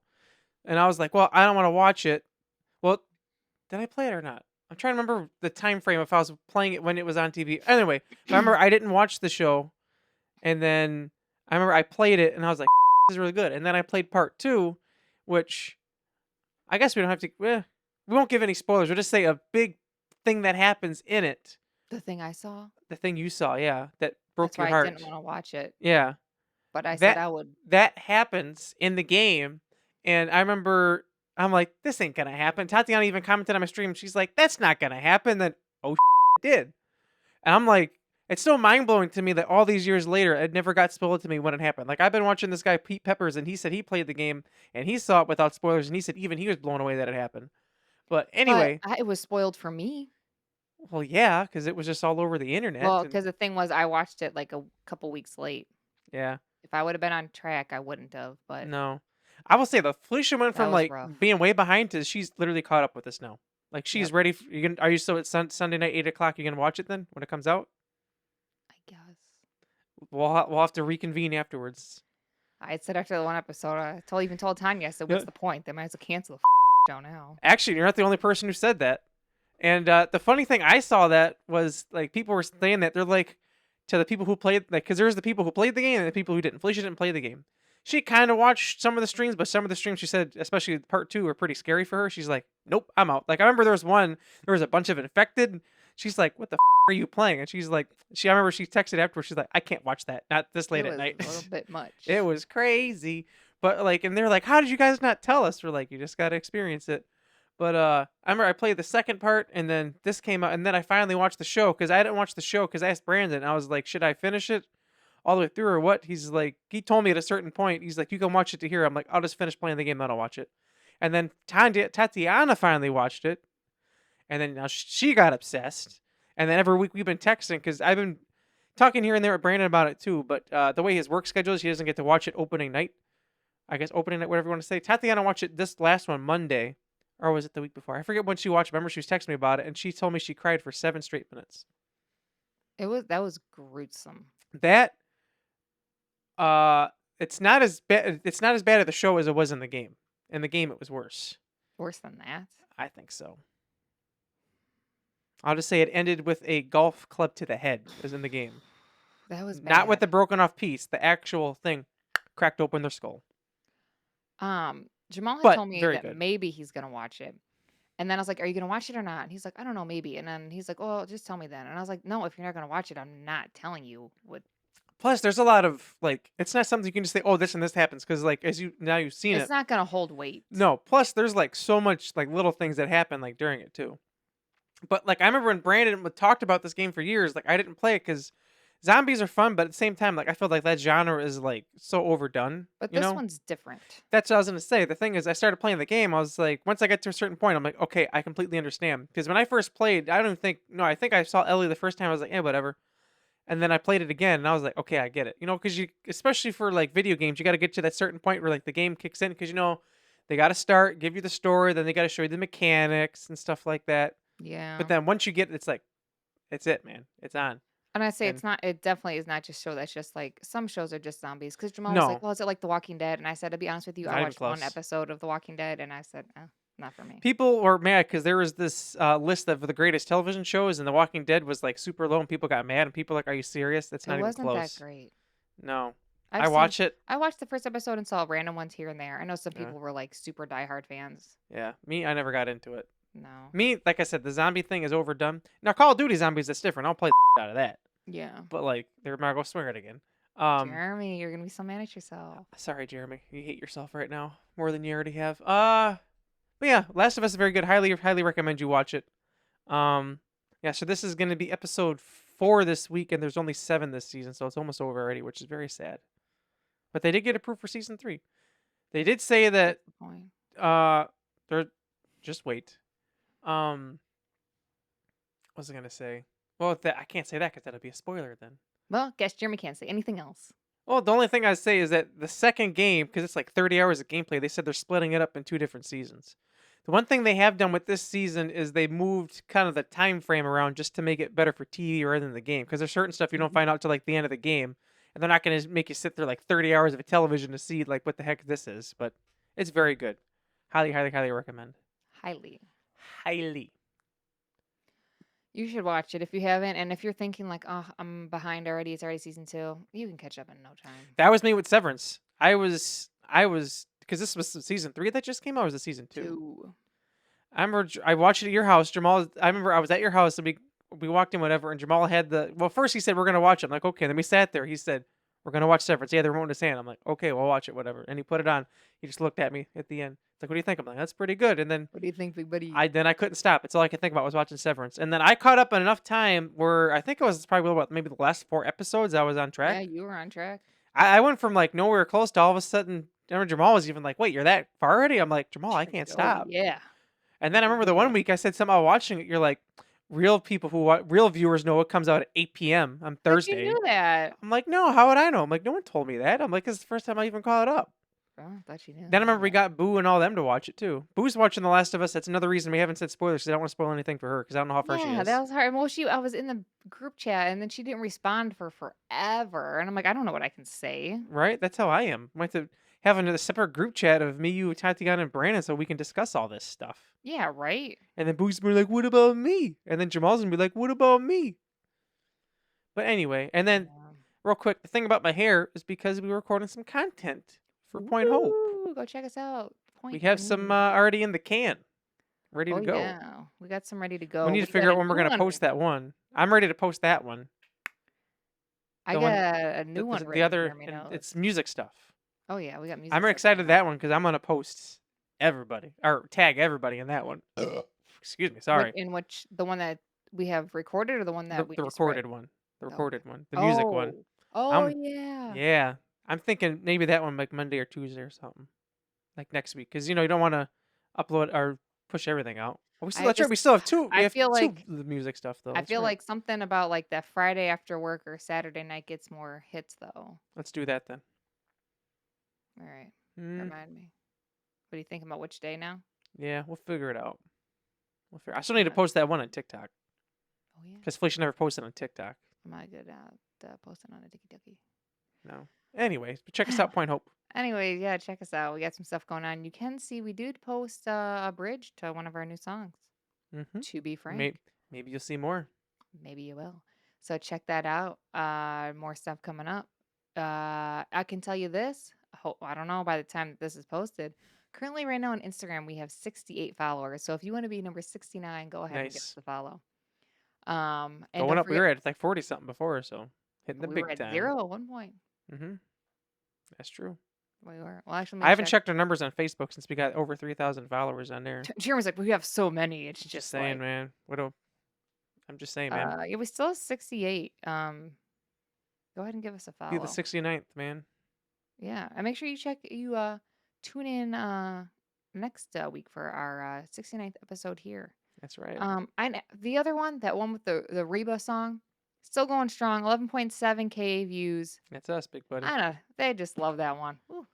And I was like, well, I don't want to watch it. Well, did I play it or not? I'm trying to remember the time frame if I was playing it when it was on TV. Anyway, I remember I didn't watch the show. And then I remember I played it, and I was like, this is really good. And then I played Part 2, which I guess we don't have to... we won't give any spoilers. We'll just say a big thing that happens in it. The thing I saw? The thing you saw, yeah. That broke your That's why heart. I didn't want to watch it. Yeah. But I said I would. That happens in the game. And I remember, I'm like, this ain't going to happen. Tatiana even commented on my stream. She's like, that's not going to happen. Then, it did. And I'm like, it's so mind-blowing to me that all these years later, it never got spoiled to me when it happened. Like, I've been watching this guy, Pete Peppers, and he said he played the game, and he saw it without spoilers, and he said even he was blown away that it happened. But anyway. But it was spoiled for me. Well, yeah, because it was just all over the internet. Well, because the thing was, I watched it like a couple weeks late. Yeah. If I would have been on track, I wouldn't have. But no, I will say the Felicia went That from was like rough. being way behind to she's literally caught up with us now. Like she's Yep. ready. Are you still at Sunday night 8 o'clock? You gonna watch it then when it comes out? I guess. We'll have to reconvene afterwards. I said after the one episode, I even told Tanya, I said, Yeah. what's the point? They might as well cancel the show now. Actually, you're not the only person who said that. And the funny thing, I saw that was like people were saying that they're like to the people who played, like, because there's the people who played the game and the people who didn't. Felicia didn't play the game. She kind of watched some of the streams, but some of the streams she said, especially part 2, were pretty scary for her. She's like, nope, I'm out. Like I remember there was a bunch of infected. She's like, what the are you playing? And she's like, I remember she texted afterwards. She's like, I can't watch that, not this late It at was night. a little bit much. It was crazy. But like, and they're like, how did you guys not tell us? We're like, you just gotta experience it. But I remember I played the second part, and then this came out, and then I finally watched the show because I didn't watch the show because I asked Brandon. And I was like, should I finish it all the way through or what? He's like, he told me at a certain point, he's like, you can watch it to here. I'm like, I'll just finish playing the game, then I'll watch it. And then Tatiana finally watched it, and then now she got obsessed. And then every week we've been texting because I've been talking here and there with Brandon about it too. But the way his work schedule is, he doesn't get to watch it opening night. I guess opening night, whatever you want to say. Tatiana watched it this last one Monday. Or was it the week before? I forget when she watched. Remember, she was texting me about it, and she told me she cried for 7 straight minutes. That was gruesome. That it's not as bad. It's not as bad at the show as it was in the game. In the game, it was worse. Worse than that. I think so. I'll just say it ended with a golf club to the head, as in the game. That was bad. Not with the broken off piece. The actual thing cracked open their skull. Jamal had But told me very that good. maybe he's gonna watch it. And then I was like, are you gonna watch it or not? And he's like, I don't know, maybe. And then he's like, well, just tell me then. And I was like, no, if you're not gonna watch it, I'm not telling you what. Plus, there's a lot of like, it's not something you can just say, oh, this and this happens, because like you've seen It's it. not gonna hold weight. No. Plus, there's like so much like little things that happen like during it too. But like I remember when Brandon talked about this game for years, like I didn't play it because zombies are fun, but at the same time, like I feel like that genre is like so overdone. But You this know, one's different. that's what I was gonna say. The thing is, I started playing the game. I was like, once I get to a certain point, I'm like, okay, I completely understand. Because when I first played, I don't think no, I think I saw Ellie the first time. I was like, yeah, whatever. And then I played it again, and I was like, okay, I get it. You know, because you, especially for like video games, you got to get to that certain point where like the game kicks in, because you know they got to start, give you the story, then they got to show you the mechanics and stuff like that. Yeah. But then once you get, it's like, it's it, man. It's on. And I say And it's not. It definitely is not just show that's just like some shows are just zombies. Because Jamal was no, like, "Well, is it like The Walking Dead?" And I said, "To be honest with you, not I even watched one close. episode of The Walking Dead, and I said, not for me." People were mad because there was this list of the greatest television shows, and The Walking Dead was like super low, and people got mad, and people were like, are you serious? That's not It even wasn't close. that great. No, I've I seen. watch it. I watched the first episode and saw random ones here and there. I know some Yeah, people were like super diehard fans. yeah. Me, I never got into it. No. Me, like I said, the zombie thing is overdone. Now, Call of Duty zombies, that's different. I'll play the out of that. Yeah. But like, they're gonna go swear it again. Jeremy, you're gonna be so mad at yourself. Sorry, Jeremy, you hate yourself right now more than you already have. But yeah, Last of Us is very good. Highly recommend you watch it. Yeah. So this is gonna be episode 4 this week, and there's only 7 this season, so it's almost over already, which is very sad. But they did get approved for season 3. They did say that That's the point. they're just wait. What was I gonna say? Well, I can't say that because that'll be a spoiler then. Well, guess Jeremy can't say anything else. Well, the only thing I'd say is that the second game, because it's like 30 hours of gameplay, they said they're splitting it up in 2 different seasons. The one thing they have done with this season is they moved kind of the time frame around just to make it better for TV rather than the game. Because there's certain stuff you don't find out till like the end of the game, and they're not going to make you sit there like 30 hours of a television to see like what the heck this is. But it's very good. Highly recommend. Highly. You should watch it if you haven't. And if you're thinking like, oh, I'm behind already, it's already season 2, you can catch up in no time. That was me with Severance. I was because this was season 3 that just came out. Or was it season 2? I remember I watched it at your house, Jamal. I remember I was at your house and we walked in, whatever, and Jamal had first he said we're gonna watch it. I'm like, okay. Then we sat there. He said we're gonna watch Severance. Yeah, the remote in his hand. I'm like, okay, we'll watch it, whatever. And he put it on. He just looked at me at the end. It's like, what do you think? I'm like, that's pretty good. And then What do you think, big buddy? I couldn't stop. It's all I could think about was watching Severance. And then I caught up in enough time where I think it was probably about maybe the last 4 episodes I was on track. Yeah, you were on track. I went from like nowhere close to all of a sudden. I remember Jamal was even like, wait, you're that far already? I'm like, Jamal, I can't stop. Oh, yeah. And then I remember the one week I said something about watching it. You're like, real viewers know it comes out at 8 p.m. on But you Thursday. knew that. I'm like, no, how would I know? I'm like, no one told me that. I'm like, this is the first time I even caught it up. Oh, I thought she knew. Then I remember we got Boo and all them to watch it too. Boo's watching The Last of Us. That's another reason we haven't said spoilers, because I don't want to spoil anything for her, because I don't know how far she Yeah, is. that was hard. Well, I was in the group chat, and then she didn't respond for forever, and I'm like, I don't know what I can say. Right? That's how I am. I might have to have a separate group chat of me, you, Tatiana, and Brandon, so we can discuss all this stuff. Yeah, right. And then Boo's gonna be like, "What about me?" And then Jamal's gonna be like, "What about me?" But anyway, and then real quick, the thing about my hair is because we were recording some content for Point Hope. Woo, go check us out. We have some already in the can, ready to go. Yeah, we got some ready to go. We need to figure out when we're gonna post that one. I'm ready to post that one. I The got one- a new one. The written, other, Jeremy and knows. it's music stuff. Oh yeah, we got music. I'm stuff excited coming that up. one because I'm gonna post everybody or tag everybody in that one. Excuse me, sorry. In which the one that we have recorded, or the one that we The just read? recorded one. The Okay. recorded one. The music one. Oh I'm- yeah. Yeah, I'm thinking maybe that one like Monday or Tuesday or something, like next week, because you don't want to upload or push everything out. We still, that's right. We still have two. We I have feel two like- of the music stuff though. I That's feel right. like something about like that Friday after work or Saturday night gets more hits though. Let's do that then. All right, Mm, remind me. What are you thinking about? Which day now? yeah, we'll figure it out. I still need to post that one on TikTok Oh yeah. because Felicia never posted on TikTok. Am I good at posting on a TikTok? No. Anyways, but check us out, Point Hope. Anyways, yeah, check us out. We got some stuff going on. You can see we did post a bridge to one of our new songs. Mm-hmm. To be frank, Maybe you'll see more. maybe you will. So check that out. More stuff coming up. I can tell you this. I don't know by the time that this is posted. Currently, right now on Instagram, we have 68 followers. So if you want to be number 69, go ahead and give us Nice. a follow. And Going don't up, we forget, were at like 40 something before, so hitting the we big were at time. 0 at one point. Mm-hmm. That's true. We were. Well, actually, I haven't checked our numbers on Facebook since we got over 3,000 followers on there. Jeremy's like, we have so many. It's Just saying, like, man. I'm just saying, man. yeah, we still have 68. Go ahead and give us a follow. Be the 69th, man. Yeah, and make sure you tune in next week for our 69th episode here. That's right. The other one, that one with the Reba song, still going strong, 11.7K views. That's us, big buddy. I know, they just love that one. Woo.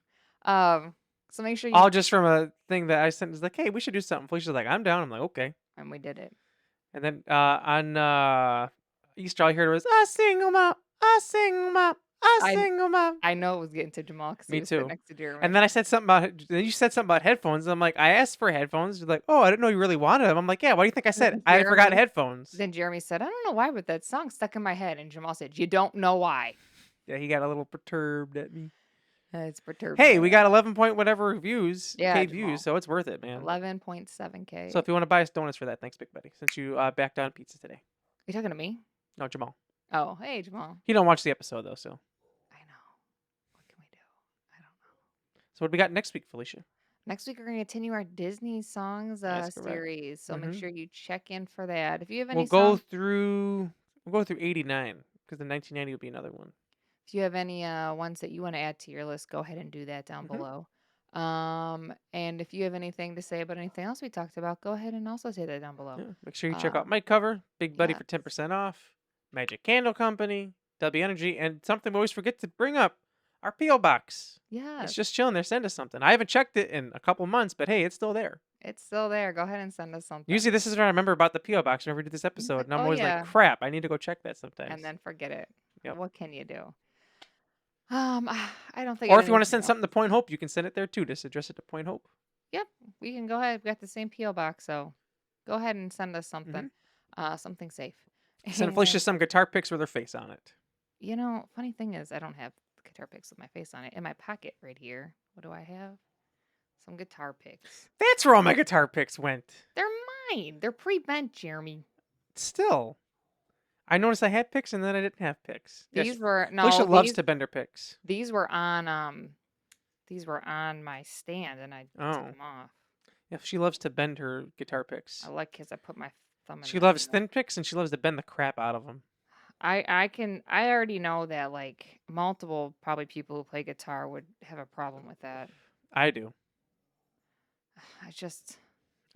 So make sure you All just from a thing that I sent is like, hey, we should do something. Felicia's like, I'm down. I'm like, okay. and we did it. And then on Easter, all I heard was, I sing 'em up, I sing 'em up, I sing 'em up. I know it was getting to Jamal because Me he was sitting too. next to Jeremy. And then I said something about, then you said something about headphones. And I'm like, I asked for headphones. You're like, oh, I didn't know you really wanted them. I'm like, yeah, why do you think I said? I forgot Jeremy- headphones. Then Jeremy said, I don't know why, but that song stuck in my head. And Jamal said, you don't know why. Yeah, he got a little perturbed at me. It's perturbed. Hey, we got 11 point whatever views, Yeah, K Jamal. views, so it's worth it, man. 11.7K. So if you want to buy us donuts for that, thanks, big buddy. Since you backed on pizza today. you talking to me? No, Jamal. Oh, hey, Jamal. He don't watch the episode though, so. I know. What can we do? I don't know. So what do we got next week, Felicia? Next week, we're going to continue our Disney songs That's correct. series. So make Mhm. sure you check in for that. If you have any We'll go songs, through 89 because the 1990 will be another one. if you have any ones that you want to add to your list, go ahead and do that down Mhm. below. And if you have anything to say about anything else we talked about, go ahead and also say that down below. Yeah. Make sure you check out Mic Cover, Big Buddy for 10% off, Magic Candle Company, W Energy, and something we always forget to bring up, our P.O. Box. Yeah, It's just chilling there. Send us something. I haven't checked it in a couple months, but hey, it's still there. it's still there. Go ahead and send us something. Usually this is what I remember about the P.O. Box whenever we do this episode, and I'm oh, always yeah. like, crap, I need to go check that sometimes. and then forget it. Yep. What can you do? I don't think. Or if you want to send something to Point Hope, you can send it there too. Just address it to Point Hope. Yep, we can go ahead. We got the same PO box, so go ahead and send us something, something safe. Send And, Felicia some guitar picks with her face on it. You know, funny thing is, I don't have guitar picks with my face on it. In my pocket right here, what do I have? Some guitar picks. That's where all my guitar picks went. They're mine. They're pre-bent, Jeremy. Still, I noticed I had picks and then I didn't have picks. These were Felicia loves to bend her picks. These were on my stand, and I took them off. Yeah, she loves to bend her guitar picks. I like because I put my thumb in. She loves thin picks and she loves to bend the crap out of them. I already know that like multiple probably people who play guitar would have a problem with that. I do.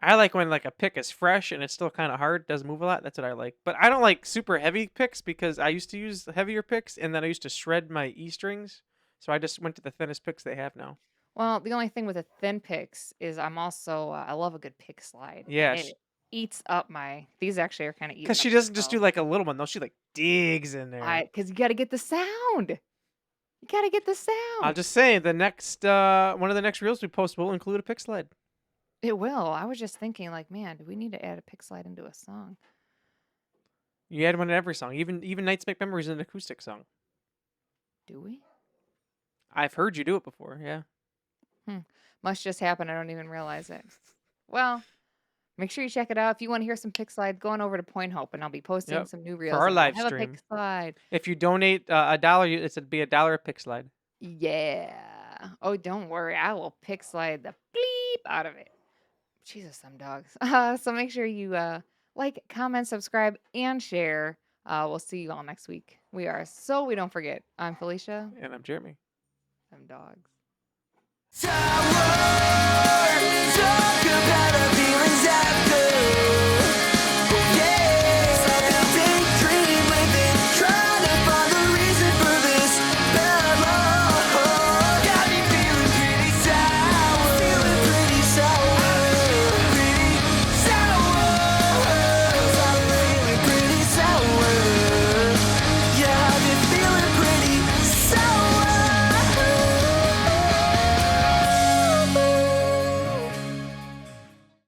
I like when like a pick is fresh and it's still kind of hard, doesn't move a lot. That's what I like. But I don't like super heavy picks because I used to use heavier picks and then I used to shred my E strings. So I just went to the thinnest picks they have now. Well, the only thing with the thin picks is I'm also I love a good pick slide, and Yeah, it eats up my. These actually are kind of because eating she up doesn't just do themselves. like a little one though. She like digs in there. Because you got to get the sound. You got to get the I'll sound. just say the next one of the next reels we post will include a pick slide. It will. I was just thinking, like, man, do we need to add a pick slide into a song? You add one in every song. Even Nights Make Memories is an acoustic song. Do we? I've heard you do it before. Yeah. Must just happen. I don't even realize it. Well, make sure you check it out. If you want to hear some pick slides, go on over to Pointe Hope, and I'll be posting Yep. some new For reels. our And we'll live have a pick stream. slide. If you donate $1, it'd be $1 a pick slide. Yeah. Oh, don't worry. I will pick slide the bleep out of it. Jesus, some dogs. So make sure you like, comment, subscribe, and share. We'll see you all next week. We are So We Don't Forget. I'm Felicia. And I'm Jeremy. Them dogs. Tower, so competitive.